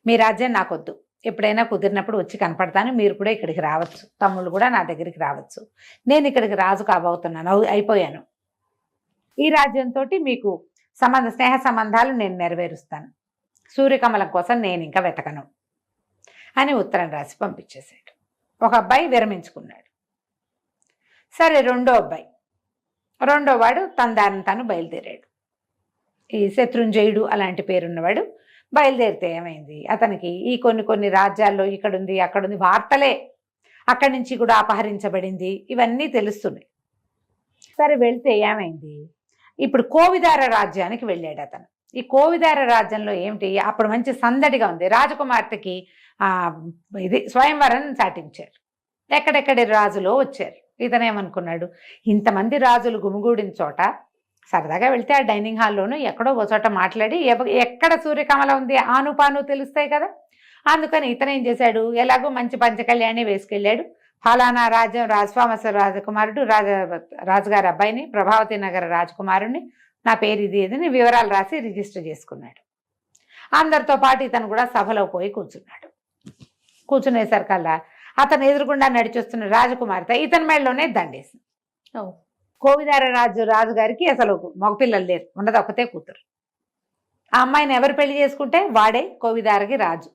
మీ రాజ్యం నాకొద్దు, ఎప్పుడైనా కుదిరినప్పుడు వచ్చి కనపడతాను, మీరు కూడా ఇక్కడికి రావచ్చు, తమ్ముళ్ళు కూడా నా దగ్గరికి రావచ్చు, నేను ఇక్కడికి రాజు కాబోతున్నాను, అయిపోయాను, ఈ రాజ్యంతో మీకు స్నేహ సంబంధాలు నేను నెరవేరుస్తాను, సూర్యకమలం కోసం నేను ఇంకా వెతకను అని ఉత్తరం రాసి పంపించేశాడు. ఒక అబ్బాయి విరమించుకున్నాడు. సరే, 2వ అబ్బాయి, 2వ వాడు తన దారిని తాను బయలుదేరాడు. ఈ శత్రుంజయుడు అలాంటి పేరున్నవాడు బయలుదేరితే ఏమైంది, అతనికి ఈ కొన్ని రాజ్యాల్లో ఇక్కడుంది అక్కడుంది వార్తలే, అక్కడి నుంచి కూడా అపహరించబడింది, ఇవన్నీ తెలుస్తున్నాయి. సరే, వెళ్తే ఏమైంది, ఇప్పుడు కోవిదార రాజ్యానికి వెళ్ళాడు అతను. ఈ కోవిదార రాజ్యంలో ఏమిటి, అప్పుడు మంచి సందడిగా ఉంది. రాజకుమార్తెకి ఇది స్వయంవరం చాటించారు. ఎక్కడెక్కడి రాజులో వచ్చారు. ఇతనేమనుకున్నాడు, ఇంతమంది రాజులు గుమిగూడిన చోట సరదాగా వెళ్తే ఆ డైనింగ్ హాల్లోనూ ఎక్కడో ఒక చోట మాట్లాడి ఎక్కడ సూర్యకమలం ఉంది ఆనుపాను తెలుస్తాయి కదా. అందుకని ఇతనేం చేశాడు, ఎలాగో మంచి పంచకళ్యాణి వేసుకెళ్ళాడు. ఫలానా రాజ్యం రాజస్వామస రాజకుమారుడు రాజుగారి అబ్బాయిని, ప్రభావతి నగర రాజకుమారుడిని, నా పేరు ఇది ఏదని వివరాలు రాసి రిజిస్టర్ చేసుకున్నాడు. అందరితో పాటు ఇతను కూడా సభలో పోయి కూర్చున్నాడు. కూర్చునేసరికల్లా అతను ఎదురుకుండా నడిచొస్తున్న రాజకుమార్తె ఇతని మెడలోనే దండేసింది. కోవిదార రాజుగారికి అసలు మగపిల్లలు లేరు, ఉన్నది ఒకతే కూతురు. ఆ అమ్మాయిని ఎవరు పెళ్లి చేసుకుంటే వాడే కోవిదారకి రాజు.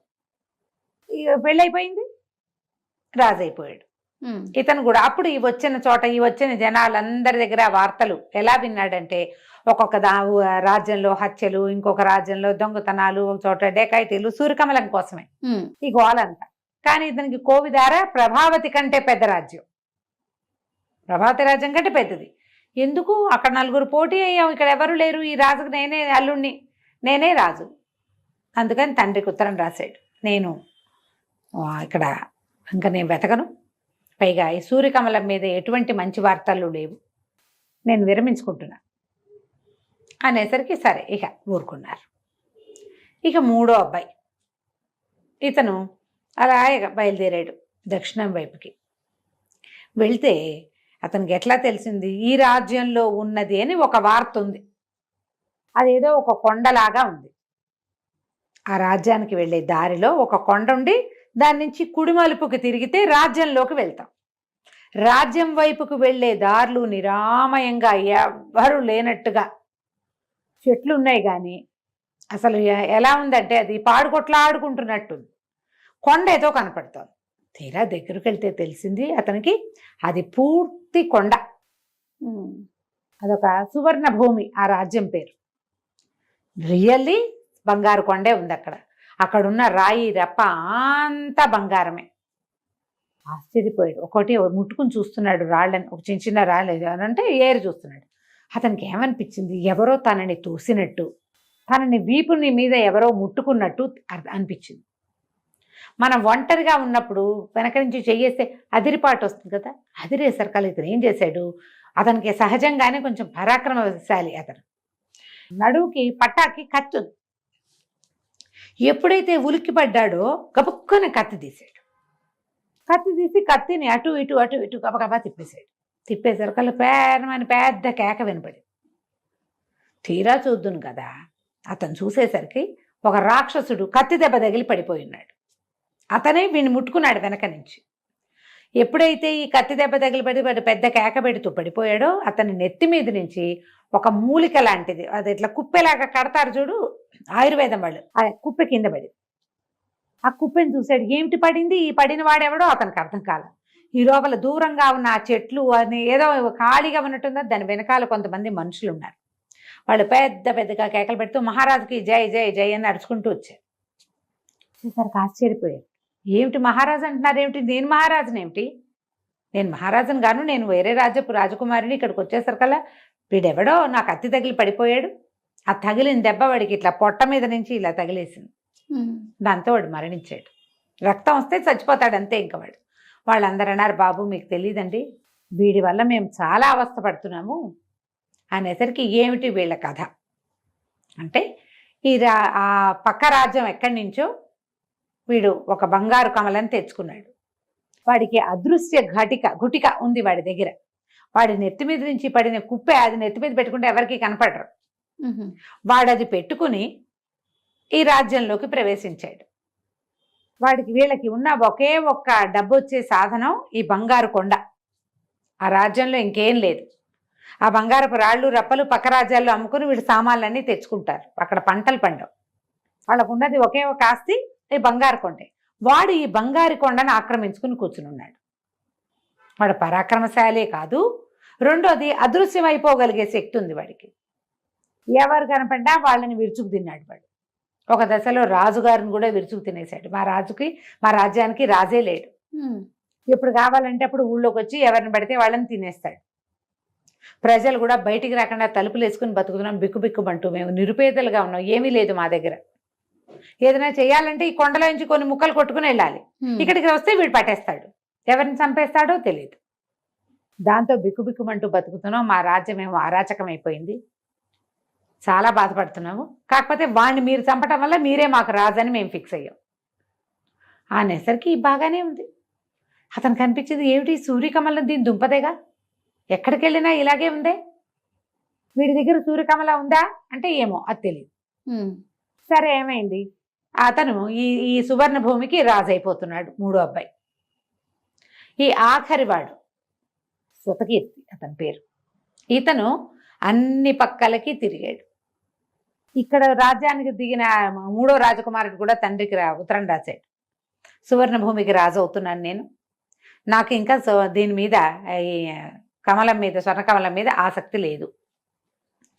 పెళ్ళైపోయింది, రాజు అయిపోయాడు. ఇతను కూడా అప్పుడు ఈ వచ్చిన చోట ఈ వచ్చిన జనాలందరి దగ్గర ఆ వార్తలు ఎలా విన్నాడంటే ఒక్కొక్క రాజ్యంలో హత్యలు, ఇంకొక రాజ్యంలో దొంగతనాలు, ఒక చోట డెకాయిటీలు, సూర్యకమలం కోసమే ఈ గోలంతా. కానీ ఇతనికి కోవిదార ప్రభావతి కంటే పెద్ద రాజ్యం, ప్రభావతి రాజ్యం కంటే పెద్దది. ఎందుకు? అక్కడ 4 పోటీ అయ్యాం, ఇక్కడ ఎవరు లేరు, ఈ రాజుకు నేనే అల్లుణ్ణి, నేనే రాజు. అందుకని తండ్రికి ఉత్తరం రాశాడు, నేను ఇక్కడ ఇంకా నేను వెతకను, పైగా ఈ సూర్యకమలం మీద ఎటువంటి మంచి వార్తలు లేవు, నేను విరమించుకుంటున్నా అనేసరికి సరే ఇక ఊరుకున్నారు. ఇక 3వ అబ్బాయి ఇతను అలా ఇక బయలుదేరాడు దక్షిణం వైపుకి. వెళ్తే అతనికి ఎట్లా తెలిసింది, ఈ రాజ్యంలో ఉన్నది అని ఒక వార్త ఉంది. అదేదో ఒక కొండలాగా ఉంది. ఆ రాజ్యానికి వెళ్ళే దారిలో ఒక కొండ ఉండి దాని నుంచి కుడిమలుపుకి తిరిగితే రాజ్యంలోకి వెళ్తాం. రాజ్యం వైపుకు వెళ్ళే దారులు నిరామయంగా ఎవ్వరూ లేనట్టుగా చెట్లు ఉన్నాయి, కానీ అసలు ఎలా ఉందంటే అది పాడుకొట్లాడుకుంటున్నట్టుంది. కొండ ఏదో కనపడుతోంది. తీరా దగ్గరికి వెళ్తే తెలిసింది అతనికి అది పూర్తి కొండ. అదొక సువర్ణ భూమి, ఆ రాజ్యం పేరు. రియల్లీ బంగారు కొండే ఉంది అక్కడ. అక్కడున్న రాయి రప్ప అంతా బంగారమే. ఆశ్చర్యపోయాడు. ఒకటి ముట్టుకుని చూస్తున్నాడు రాళ్ళని, ఒక చిన్న చిన్న రాళ్ళు అంటే ఏరు చూస్తున్నాడు. అతనికి ఏమనిపించింది, ఎవరో తనని తోసినట్టు, తనని వీపుని మీద ఎవరో ముట్టుకున్నట్టు అనిపించింది. మనం ఒంటరిగా ఉన్నప్పుడు వెనక నుంచి చెయ్యేస్తే అదిరిపాటు వస్తుంది కదా, అదిరేసరికల్ ఇతను ఏం చేశాడు, అతనికి సహజంగానే కొంచెం పరాక్రమశాలి అతను. నడువుకి పట్టాకి కత్తి ఉంది. ఎప్పుడైతే ఉలిక్కి పడ్డాడో గబుక్కని కత్తి తీశాడు. కత్తి తీసి కత్తిని అటు ఇటు అటు ఇటు గబగబా తిప్పేశాడు. తిప్పేసరికల్లా పేరమని పెద్ద కేక వినపడి. తీరా చూద్దును కదా, అతను చూసేసరికి ఒక రాక్షసుడు కత్తి దెబ్బ తగిలి పడిపోయి ఉన్నాడు. అతనే వీడిని ముట్టుకున్నాడు వెనక నుంచి. ఎప్పుడైతే ఈ కత్తి దెబ్బ తగిలి పడి పెద్ద కేక పెడుతూ పడిపోయాడో అతని నెత్తి మీద నుంచి ఒక మూలిక లాంటిది, అది ఇట్లా కుప్పెలాగా కడతారు చూడు ఆయుర్వేదం వాళ్ళు, ఆ కుప్పె కింద పడింది. ఆ కుప్పెని చూశాడు, ఏమిటి పడింది, ఈ పడిన వాడెవడో అతనికి అర్థం కాదు. ఈ లోపల దూరంగా ఉన్న ఆ చెట్లు అని ఏదో ఖాళీగా ఉన్నట్టుందో దాని వెనకాల కొంతమంది మనుషులు ఉన్నారు. వాళ్ళు పెద్ద పెద్దగా కేకలు పెడుతూ మహారాజుకి జై జై జై అని అరుచుకుంటూ వచ్చారు. చూసేసరికి ఆశ్చర్యపోయారు. ఏమిటి మహారాజు అంటున్నారు, ఏమిటి, నేను మహారాజునేమిటి, నేను మహారాజుని గాను, నేను వేరే రాజ్యపు రాజకుమారిని. ఇక్కడికి వచ్చేసరికల్లా వీడెవడో నాకు అత్తి తగిలి పడిపోయాడు. ఆ తగిలిన దెబ్బ వాడికి ఇట్లా పొట్ట మీద నుంచి ఇలా తగిలేసింది. దాంతో వాడు మరణించాడు. రక్తం వస్తే చచ్చిపోతాడు అంతే. ఇంకా వాళ్ళందరూ అన్నారు, బాబు మీకు తెలియదండి, వీడి వల్ల మేము చాలా అవస్థ పడుతున్నాము అనేసరికి ఏమిటి వీళ్ళ కథ అంటే, ఆ పక్క రాజ్యం ఎక్కడి నుంచో వీడు ఒక బంగారు కమలని తెచ్చుకున్నాడు. వాడికి అదృశ్య గుటిక ఉంది వాడి దగ్గర. వాడి నెత్తి మీద నుంచి పడిన కుప్పే అది నెత్తి మీద పెట్టుకుంటే ఎవరికి కనపడరు. వాడు అది పెట్టుకుని ఈ రాజ్యంలోకి ప్రవేశించాడు. వీళ్ళకి ఉన్న ఒకే ఒక్క డబ్బు వచ్చే సాధనం ఈ బంగారు కొండ. ఆ రాజ్యంలో ఇంకేం లేదు. ఆ బంగారపు రాళ్ళు రప్పలు పక్క రాజ్యాల్లో అమ్ముకుని వీళ్ళు సామాన్లన్నీ తెచ్చుకుంటారు. అక్కడ పంటలు పండవు. వాళ్ళకు ఉన్నది ఒకే ఒక ఆస్తి ఈ బంగారు కొండే. వాడు ఈ బంగారు కొండను ఆక్రమించుకుని కూర్చుని ఉన్నాడు. వాడు పరాక్రమశాలే కాదు, రెండోది అదృశ్యం అయిపోగలిగే శక్తి ఉంది వాడికి. ఎవరు కనపడ్డా వాళ్ళని విరుచుకు తిన్నాడు వాడు. ఒక దశలో రాజుగారిని కూడా విరుచుకు తినేశాడు. మా రాజ్యానికి రాజే లేడు. ఎప్పుడు కావాలంటే అప్పుడు ఊళ్ళోకి వచ్చి ఎవరిని పడితే వాళ్ళని తినేస్తాడు. ప్రజలు కూడా బయటికి రాకుండా తలుపులు వేసుకుని బతుకుతున్నాం, బిక్కుబిక్కుమంటూ మేము నిరుపేదలుగా ఉన్నాం, ఏమీ లేదు మా దగ్గర. ఏదైనా చేయాలంటే ఈ కొండలో నుంచి కొన్ని ముక్కలు కొట్టుకుని వెళ్ళాలి. ఇక్కడికి వస్తే వీడు పట్టేస్తాడు, ఎవరిని చంపేస్తాడో తెలియదు. దాంతో బిక్కుబిక్కుమంటూ బతుకుతున్నాం. మా రాజ్యం ఏమో అరాచకం అయిపోయింది, చాలా బాధపడుతున్నాము. కాకపోతే వాడిని మీరు చంపటం వల్ల మీరే మాకు రాజని మేము ఫిక్స్ అయ్యాం అనేసరికి బాగానే ఉంది. అతనికి అనిపించింది, ఏమిటి సూర్యకమలం దీని దుంపదేగా, ఎక్కడికి వెళ్ళినా ఇలాగే ఉందే, వీడి దగ్గర సూర్యకమల ఉందా అంటే ఏమో అది తెలియదు. సరే ఏమైంది, అతను ఈ సువర్ణ భూమికి రాజు అయిపోతున్నాడు. 3వ అబ్బాయి. ఈ ఆఖరివాడు శృతకీర్తి అతని పేరు. ఇతను అన్ని పక్కలకి తిరిగాడు. ఇక్కడ రాజ్యానికి దిగిన 3వ రాజకుమారుడు కూడా తండ్రికి ఉత్తరం రాశాడు, సువర్ణ భూమికి రాజు అవుతున్నాను నేను, నాకు ఇంకా దీని మీద ఈ కమలం మీద స్వర్ణకమలం మీద ఆసక్తి లేదు,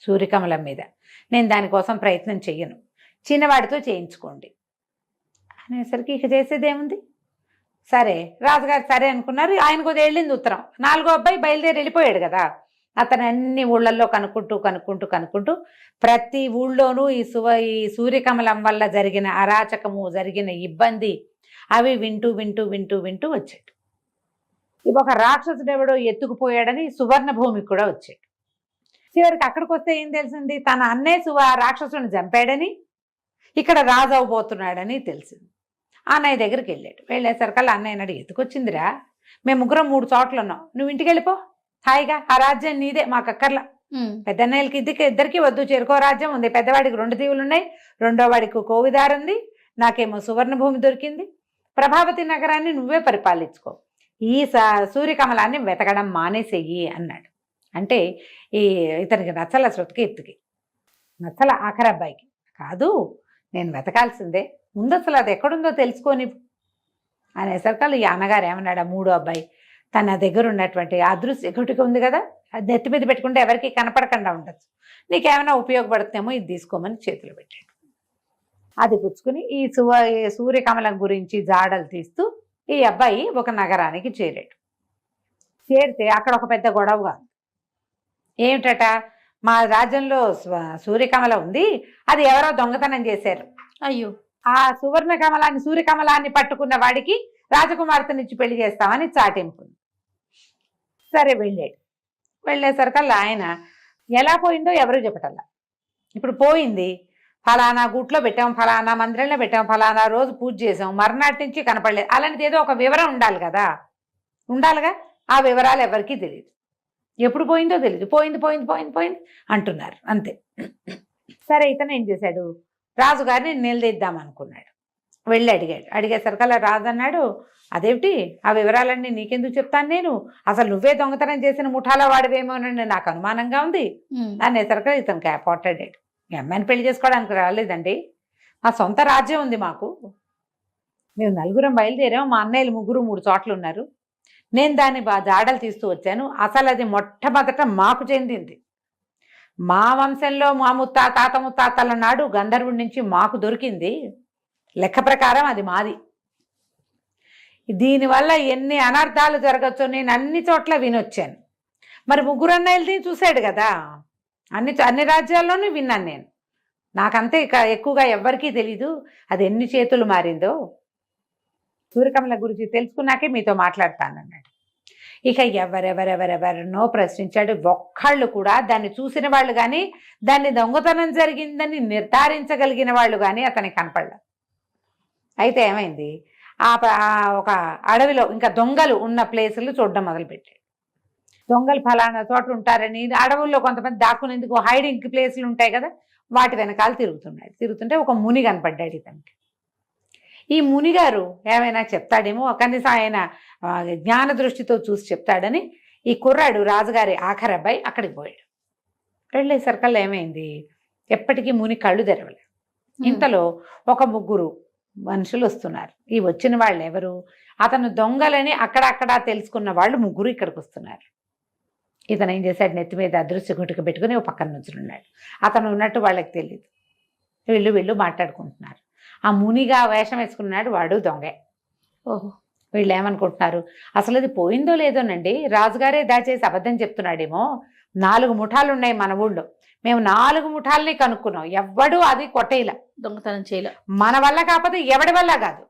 సూర్యకమలం మీద నేను దానికోసం ప్రయత్నం చెయ్యను, చిన్నవాడితో చేయించుకోండి అనేసరికి ఇక చేసేదేముంది. సరే రాజుగారు సరే అనుకున్నారు. ఆయనకు వెళ్ళింది ఉత్తరం. 4వ అబ్బాయి బయలుదేరి వెళ్ళిపోయాడు కదా. అతను అన్ని ఊళ్ళల్లో కనుక్కుంటూ ప్రతి ఊళ్ళోనూ ఈ సూర్యకమలం వల్ల జరిగిన అరాచకము, జరిగిన ఇబ్బంది అవి వింటూ వచ్చాడు. ఇవి ఒక రాక్షసుడు ఎవడో ఎత్తుకుపోయాడని సువర్ణ భూమికి కూడా వచ్చాడు. చివరికి అక్కడికి వస్తే ఏం తెలిసింది, తన అన్నే రాక్షసుని చంపాడని, ఇక్కడ రాజు అవబోతున్నాడని తెలిసింది. అన్నయ్య దగ్గరికి వెళ్ళాడు. వెళ్ళేసరికల్లా అన్నయ్య అడిగి, ఎత్తుకొచ్చిందిరా, మేము ముగ్గురం 3 చోట్ల ఉన్నాం, నువ్వు ఇంటికి వెళ్ళిపో హాయిగా, ఆ రాజ్యం నీదే, మాకు అక్కర్లా. పెద్దన్నయ్యలకి ఇద్దరికి వద్దు, చెరుకో రాజ్యం ఉంది, పెద్దవాడికి 2 దీవులు ఉన్నాయి, రెండో వాడికి కోవిదారు ఉంది, నాకేమో సువర్ణ భూమి దొరికింది, ప్రభావతి నగరాన్ని నువ్వే పరిపాలించుకో, ఈ సూర్యకమలాన్ని వెతకడం మానేసేయి అన్నాడు. అంటే ఇతనికి నచ్చల, శృతికి ఎత్తుకి నచ్చల, ఆఖరి అబ్బాయికి. కాదు నేను వెతకాల్సిందే, ముందు అసలు అది ఎక్కడుందో తెలుసుకొని అనేసరికల్లా ఈ అన్నగారు ఏమన్నాడు, 3వ అబ్బాయి తన దగ్గర ఉన్నటువంటి అదృశ్య గుటిక ఉంది కదా, అది నెత్తి మీద పెట్టుకుంటే ఎవరికి కనపడకుండా ఉండొచ్చు, నీకేమైనా ఉపయోగపడుతుందేమో ఇది తీసుకోమని చేతిలో పెట్టాడు. అది పుచ్చుకుని ఈ సూర్యకమలం గురించి జాడలు తీస్తూ ఈ అబ్బాయి ఒక నగరానికి చేరాడు. చేరితే అక్కడ ఒక పెద్ద గొడవ కాదు. ఏమిటట, మా రాజ్యంలో సూర్యకమలం ఉంది, అది ఎవరో దొంగతనం చేశారు. అయ్యో. ఆ సూర్యకమలాన్ని పట్టుకున్న వాడికి రాజకుమార్తెనిచ్చి పెళ్లి చేస్తామని చాటింపు. సరే వెళ్ళేసరికల్లా ఆయన ఎలా పోయిందో ఎవరు చెప్పటల్లా. ఇప్పుడు పోయింది, ఫలానా గుట్లో పెట్టాం, ఫలానా మందిరంలో పెట్టాం, ఫలానా రోజు పూజ చేసాం, మర్నాటి నుంచి కనపడలేదు, అలాంటిది ఏదో ఒక వివరం ఉండాలిగా. ఆ వివరాలు ఎవరికీ తెలియదు, ఎప్పుడు పోయిందో తెలియదు, పోయింది అంటున్నారు అంతే. సరే ఇతను ఏం చేశాడు, రాజుగారిని నిలదీద్దాం అనుకున్నాడు. వెళ్ళి అడిగేసరికల్లా రాజు అన్నాడు, అదేమిటి, ఆ వివరాలన్నీ నీకెందుకు చెప్తాను నేను, అసలు నువ్వే దొంగతనం చేసిన ముఠాలో వాడివేమోనని నాకు అనుమానంగా ఉంది అనేసరికి ఇతను పోట్లాడాడు. మీ అమ్మాయిని పెళ్లి చేసుకోవడానికి రాలేదండి, మా సొంత రాజ్యం ఉంది మాకు, మేము 4గురం బయలుదేరాం, మా అన్నయ్యలు 3 చోట్ల ఉన్నారు, నేను దాన్ని జాడలు తీస్తూ వచ్చాను, అసలు అది మొట్టమొదట మాకు చెందింది, మా వంశంలో మా తాత ముత్తాతల నాడు గంధర్వుడి నుంచి మాకు దొరికింది, లెక్క ప్రకారం అది మాది, దీనివల్ల ఎన్ని అనర్థాలు జరగచ్చో నేను అన్ని చోట్ల వినొచ్చాను. మరి 3 అన్నయ్యలది చూశాడు కదా, అన్ని రాజ్యాల్లోనూ విన్నాను నేను, నాకంతే ఎక్కువగా ఎవ్వరికీ తెలీదు అది ఎన్ని చేతులు మారిందో, సూర్యకమల గురించి తెలుసుకున్నాకే మీతో మాట్లాడతానన్నాడు. ఇక ఎవరెవరెవరెవరినో ప్రశ్నించాడు. ఒక్కళ్ళు కూడా దాన్ని చూసిన వాళ్ళు కానీ, దాన్ని దొంగతనం జరిగిందని నిర్ధారించగలిగిన వాళ్ళు కానీ అతనికి కనపడలేదు. అయితే ఏమైంది, ఒక అడవిలో ఇంకా దొంగలు ఉన్న ప్లేసులు చూడడం మొదలుపెట్టాడు. దొంగలు ఫలానా చోట ఉంటారని, అడవుల్లో కొంతమంది దాక్కునేందుకు హైడింగ్ ప్లేసులు ఉంటాయి కదా, వాటి వెనకాల తిరుగుతుంటే ఒక ముని కనపడ్డాడు ఇతనికి. ఈ మునిగారు ఏమైనా చెప్తాడేమో, కనీసం ఆయన జ్ఞాన దృష్టితో చూసి చెప్తాడని ఈ కుర్రాడు రాజుగారి ఆఖరి అబ్బాయి అక్కడికి పోయాడు. వెళ్ళేసరికల్లా ఏమైంది, ఎప్పటికీ ముని కళ్ళు తెరవలేదు. ఇంతలో ఒక 3 మనుషులు వస్తున్నారు. ఈ వచ్చిన వాళ్ళు ఎవరు, అతను దొంగలని అక్కడక్కడ తెలుసుకున్న వాళ్ళు 3 ఇక్కడికి వస్తున్నారు. ఇతను ఏం చేశాడు, నెత్తి మీద అదృశ్య గుటిక పెట్టుకుని ఒక పక్కన నుంచున్నాడు. అతను ఉన్నట్టు వాళ్ళకి తెలియదు. వీళ్ళు మాట్లాడుకుంటున్నారు. ఆ మునిగా వేషం వేసుకున్నాడు వాడు దొంగే. ఓహో. వీళ్ళు ఏమనుకుంటున్నారు, అసలు అది పోయిందో లేదోనండి, రాజుగారే దాచేసి అబద్ధం చెప్తున్నాడేమో, 4 ముఠాలు ఉన్నాయి మన ఊళ్ళో, మేము 4 ముఠాలని కనుక్కున్నాం, ఎవ్వడూ అది కొట్టేలా, దొంగతనం చేయలే, మన వల్ల కాకపోతే ఎవడి వల్ల కాదు,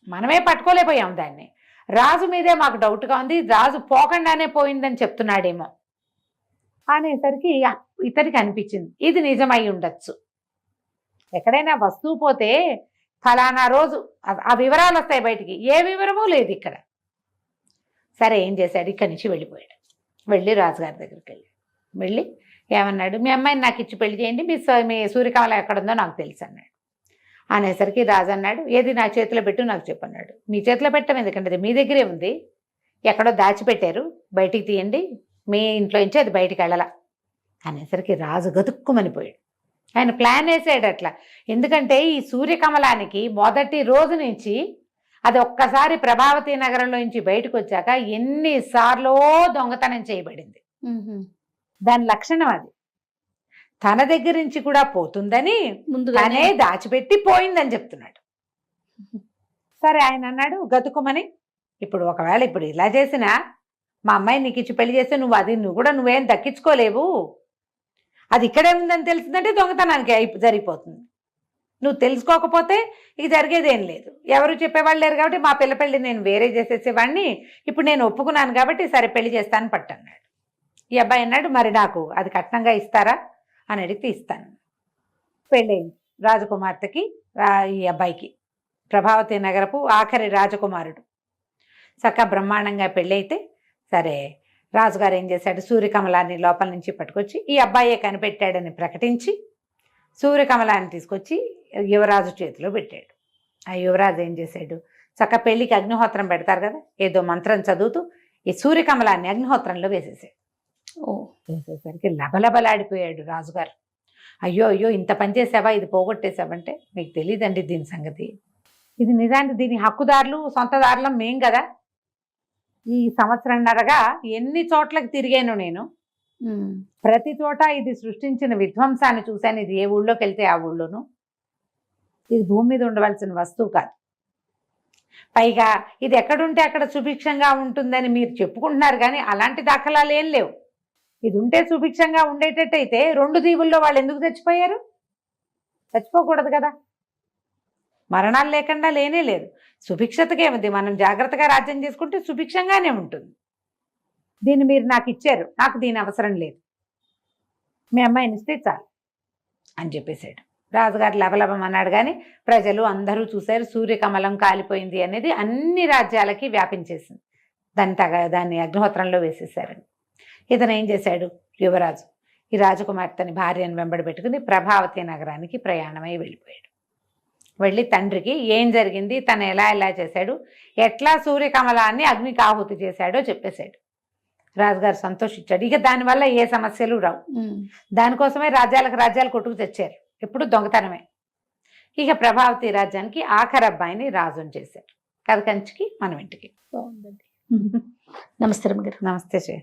మనమే పట్టుకోలేకపోయాం దాన్ని, రాజు మీదే మాకు డౌట్గా ఉంది, రాజు పోకుండానే పోయిందని చెప్తున్నాడేమో అనేసరికి ఇతనికి అనిపించింది ఇది నిజమై ఉండొచ్చు. ఎక్కడైనా వస్తువు పోతే ఫలానా రోజు ఆ వివరాలు వస్తాయి బయటికి, ఏ వివరమూ లేదు ఇక్కడ. సరే ఏం చేశాడు, ఇక్కడి నుంచి వెళ్ళిపోయాడు. వెళ్ళి రాజుగారి దగ్గరికి వెళ్ళి ఏమన్నాడు, మీ అమ్మాయిని నాకు ఇచ్చి పెళ్లి చేయండి, మీ సూర్యకమలం ఎక్కడుందో నాకు తెలుసు అన్నాడు. అనేసరికి రాజు అన్నాడు, ఏది నా చేతిలో పెట్టు నాకు చెప్పన్నాడు. మీ చేతిలో పెట్టం ఎందుకంటే అది మీ దగ్గరే ఉంది, ఎక్కడో దాచిపెట్టారు, బయటికి తీయండి, మీ ఇంట్లో నుంచి అది బయటికి వెళ్ళాల అనేసరికి రాజు గతుక్కుమనిపోయాడు. ఆయన ప్లాన్ వేసాడు అట్లా. ఎందుకంటే ఈ సూర్యకమలానికి మొదటి రోజు నుంచి అది ఒక్కసారి ప్రభావతి నగరంలో నుంచి బయటకు వచ్చాక ఎన్నిసార్లో దొంగతనం చేయబడింది. దాని లక్షణం అది. తన దగ్గర నుంచి కూడా పోతుందని ముందుగానే తనే దాచిపెట్టి పోయిందని చెప్తున్నాడు. సరే ఆయన అన్నాడు గతుకుమని, ఇప్పుడు ఒకవేళ ఇప్పుడు ఇలా చేసినా మా అమ్మాయి నీకు ఇచ్చి పెళ్లి చేస్తే నువ్వేం దక్కించుకోలేవు, అది ఇక్కడే ఉందని తెలిసిందంటే దొంగతనానికి జరిగిపోతుంది. నువ్వు తెలుసుకోకపోతే ఇక జరిగేదేం లేదు. ఎవరు చెప్పేవాళ్ళు లేరు కాబట్టి మా పిల్ల పెళ్లి నేను వేరే చేసేసేవాడిని, ఇప్పుడు నేను ఒప్పుకున్నాను కాబట్టి సరే పెళ్లి చేస్తాను పట్టన్నాడు. ఈ అబ్బాయి అన్నాడు మరి నాకు అది కట్నంగా ఇస్తారా అని అడిగితే ఇస్తాను. పెళ్ళయింది రాజకుమార్తెకి, ఈ అబ్బాయికి. ప్రభావతి నగరపు ఆఖరి రాజకుమారుడు. చక్కగా బ్రహ్మాండంగా పెళ్ళైతే సరే రాజుగారు ఏం చేశాడు, సూర్యకమలాన్ని లోపల నుంచి పట్టుకొచ్చి ఈ అబ్బాయే కనిపెట్టాడని ప్రకటించి సూర్యకమలాన్ని తీసుకొచ్చి యువరాజు చేతిలో పెట్టాడు. ఆ యువరాజు ఏం చేశాడు, చక్క పెళ్లికి అగ్నిహోత్రం పెడతారు కదా, ఏదో మంత్రం చదువుతూ ఈ సూర్యకమలాన్ని అగ్నిహోత్రంలో వేసేసాడు. వేసేసరికి లబలబలాడిపోయాడు రాజుగారు. అయ్యో అయ్యో ఇంత పని చేసావా, ఇది పోగొట్టేసావంటే మీకు తెలియదండి దీని సంగతి. ఇది నిజానికి దీని హక్కుదారులు సొంతదారులం మేం కదా. ఈ సంవత్సరంన్నరగా ఎన్ని చోట్లకి తిరిగాను నేను, ప్రతి చోట ఇది సృష్టించిన విధ్వంసాన్ని చూశాను. ఇది ఏ ఊళ్ళోకి వెళ్తే ఆ ఊళ్ళోనూ. ఇది భూమి మీద ఉండవలసిన వస్తువు కాదు. పైగా ఇది ఎక్కడుంటే అక్కడ సుభిక్షంగా ఉంటుందని మీరు చెప్పుకుంటున్నారు కానీ అలాంటి దాఖలాలు ఏం లేవు. ఇది ఉంటే సుభిక్షంగా ఉండేటట్టయితే 2 దీవుల్లో వాళ్ళు ఎందుకు చచ్చిపోయారు? చచ్చిపోకూడదు కదా. మరణాలు లేకుండా లేనే లేదు. సుభిక్షతకేముంది, మనం జాగ్రత్తగా రాజ్యం చేసుకుంటే సుభిక్షంగానే ఉంటుంది. దీన్ని మీరు నాకు ఇచ్చారు, నాకు దీని అవసరం లేదు, మీ అమ్మాయిని ఇస్తే చాలు అని చెప్పేశాడు. రాజుగారు లబలబం అన్నాడు కానీ ప్రజలు అందరూ చూశారు. సూర్యకమలం కాలిపోయింది అనేది అన్ని రాజ్యాలకి వ్యాపించేసింది. దాన్ని అగ్నిహోత్రంలో వేసేసారని. ఇతను ఏం చేశాడు, యువరాజు ఈ రాజకుమార్తెని భార్యను వెంబడి పెట్టుకుని ప్రభావతి నగరానికి ప్రయాణమై వెళ్ళిపోయాడు. వెళ్ళి తండ్రికి ఏం జరిగింది, తను ఎలా చేశాడు, ఎట్లా సూర్యకమలాన్ని అగ్నికి ఆహుతి చేశాడో చెప్పేశాడు. రాజుగారు సంతోషించాడు. ఇక దానివల్ల ఏ సమస్యలు రావు. దానికోసమే రాజ్యాలు కొట్టుకు తెచ్చారు. ఎప్పుడు దొంగతనమే. ఇక ప్రభావతి రాజ్యానికి ఆఖరి అబ్బాయిని రాజుని చేశారు. కథ కంచికి మనం ఇంటికి. బాగుందండి. నమస్తే రమ్య గారు. నమస్తే శ్రీ.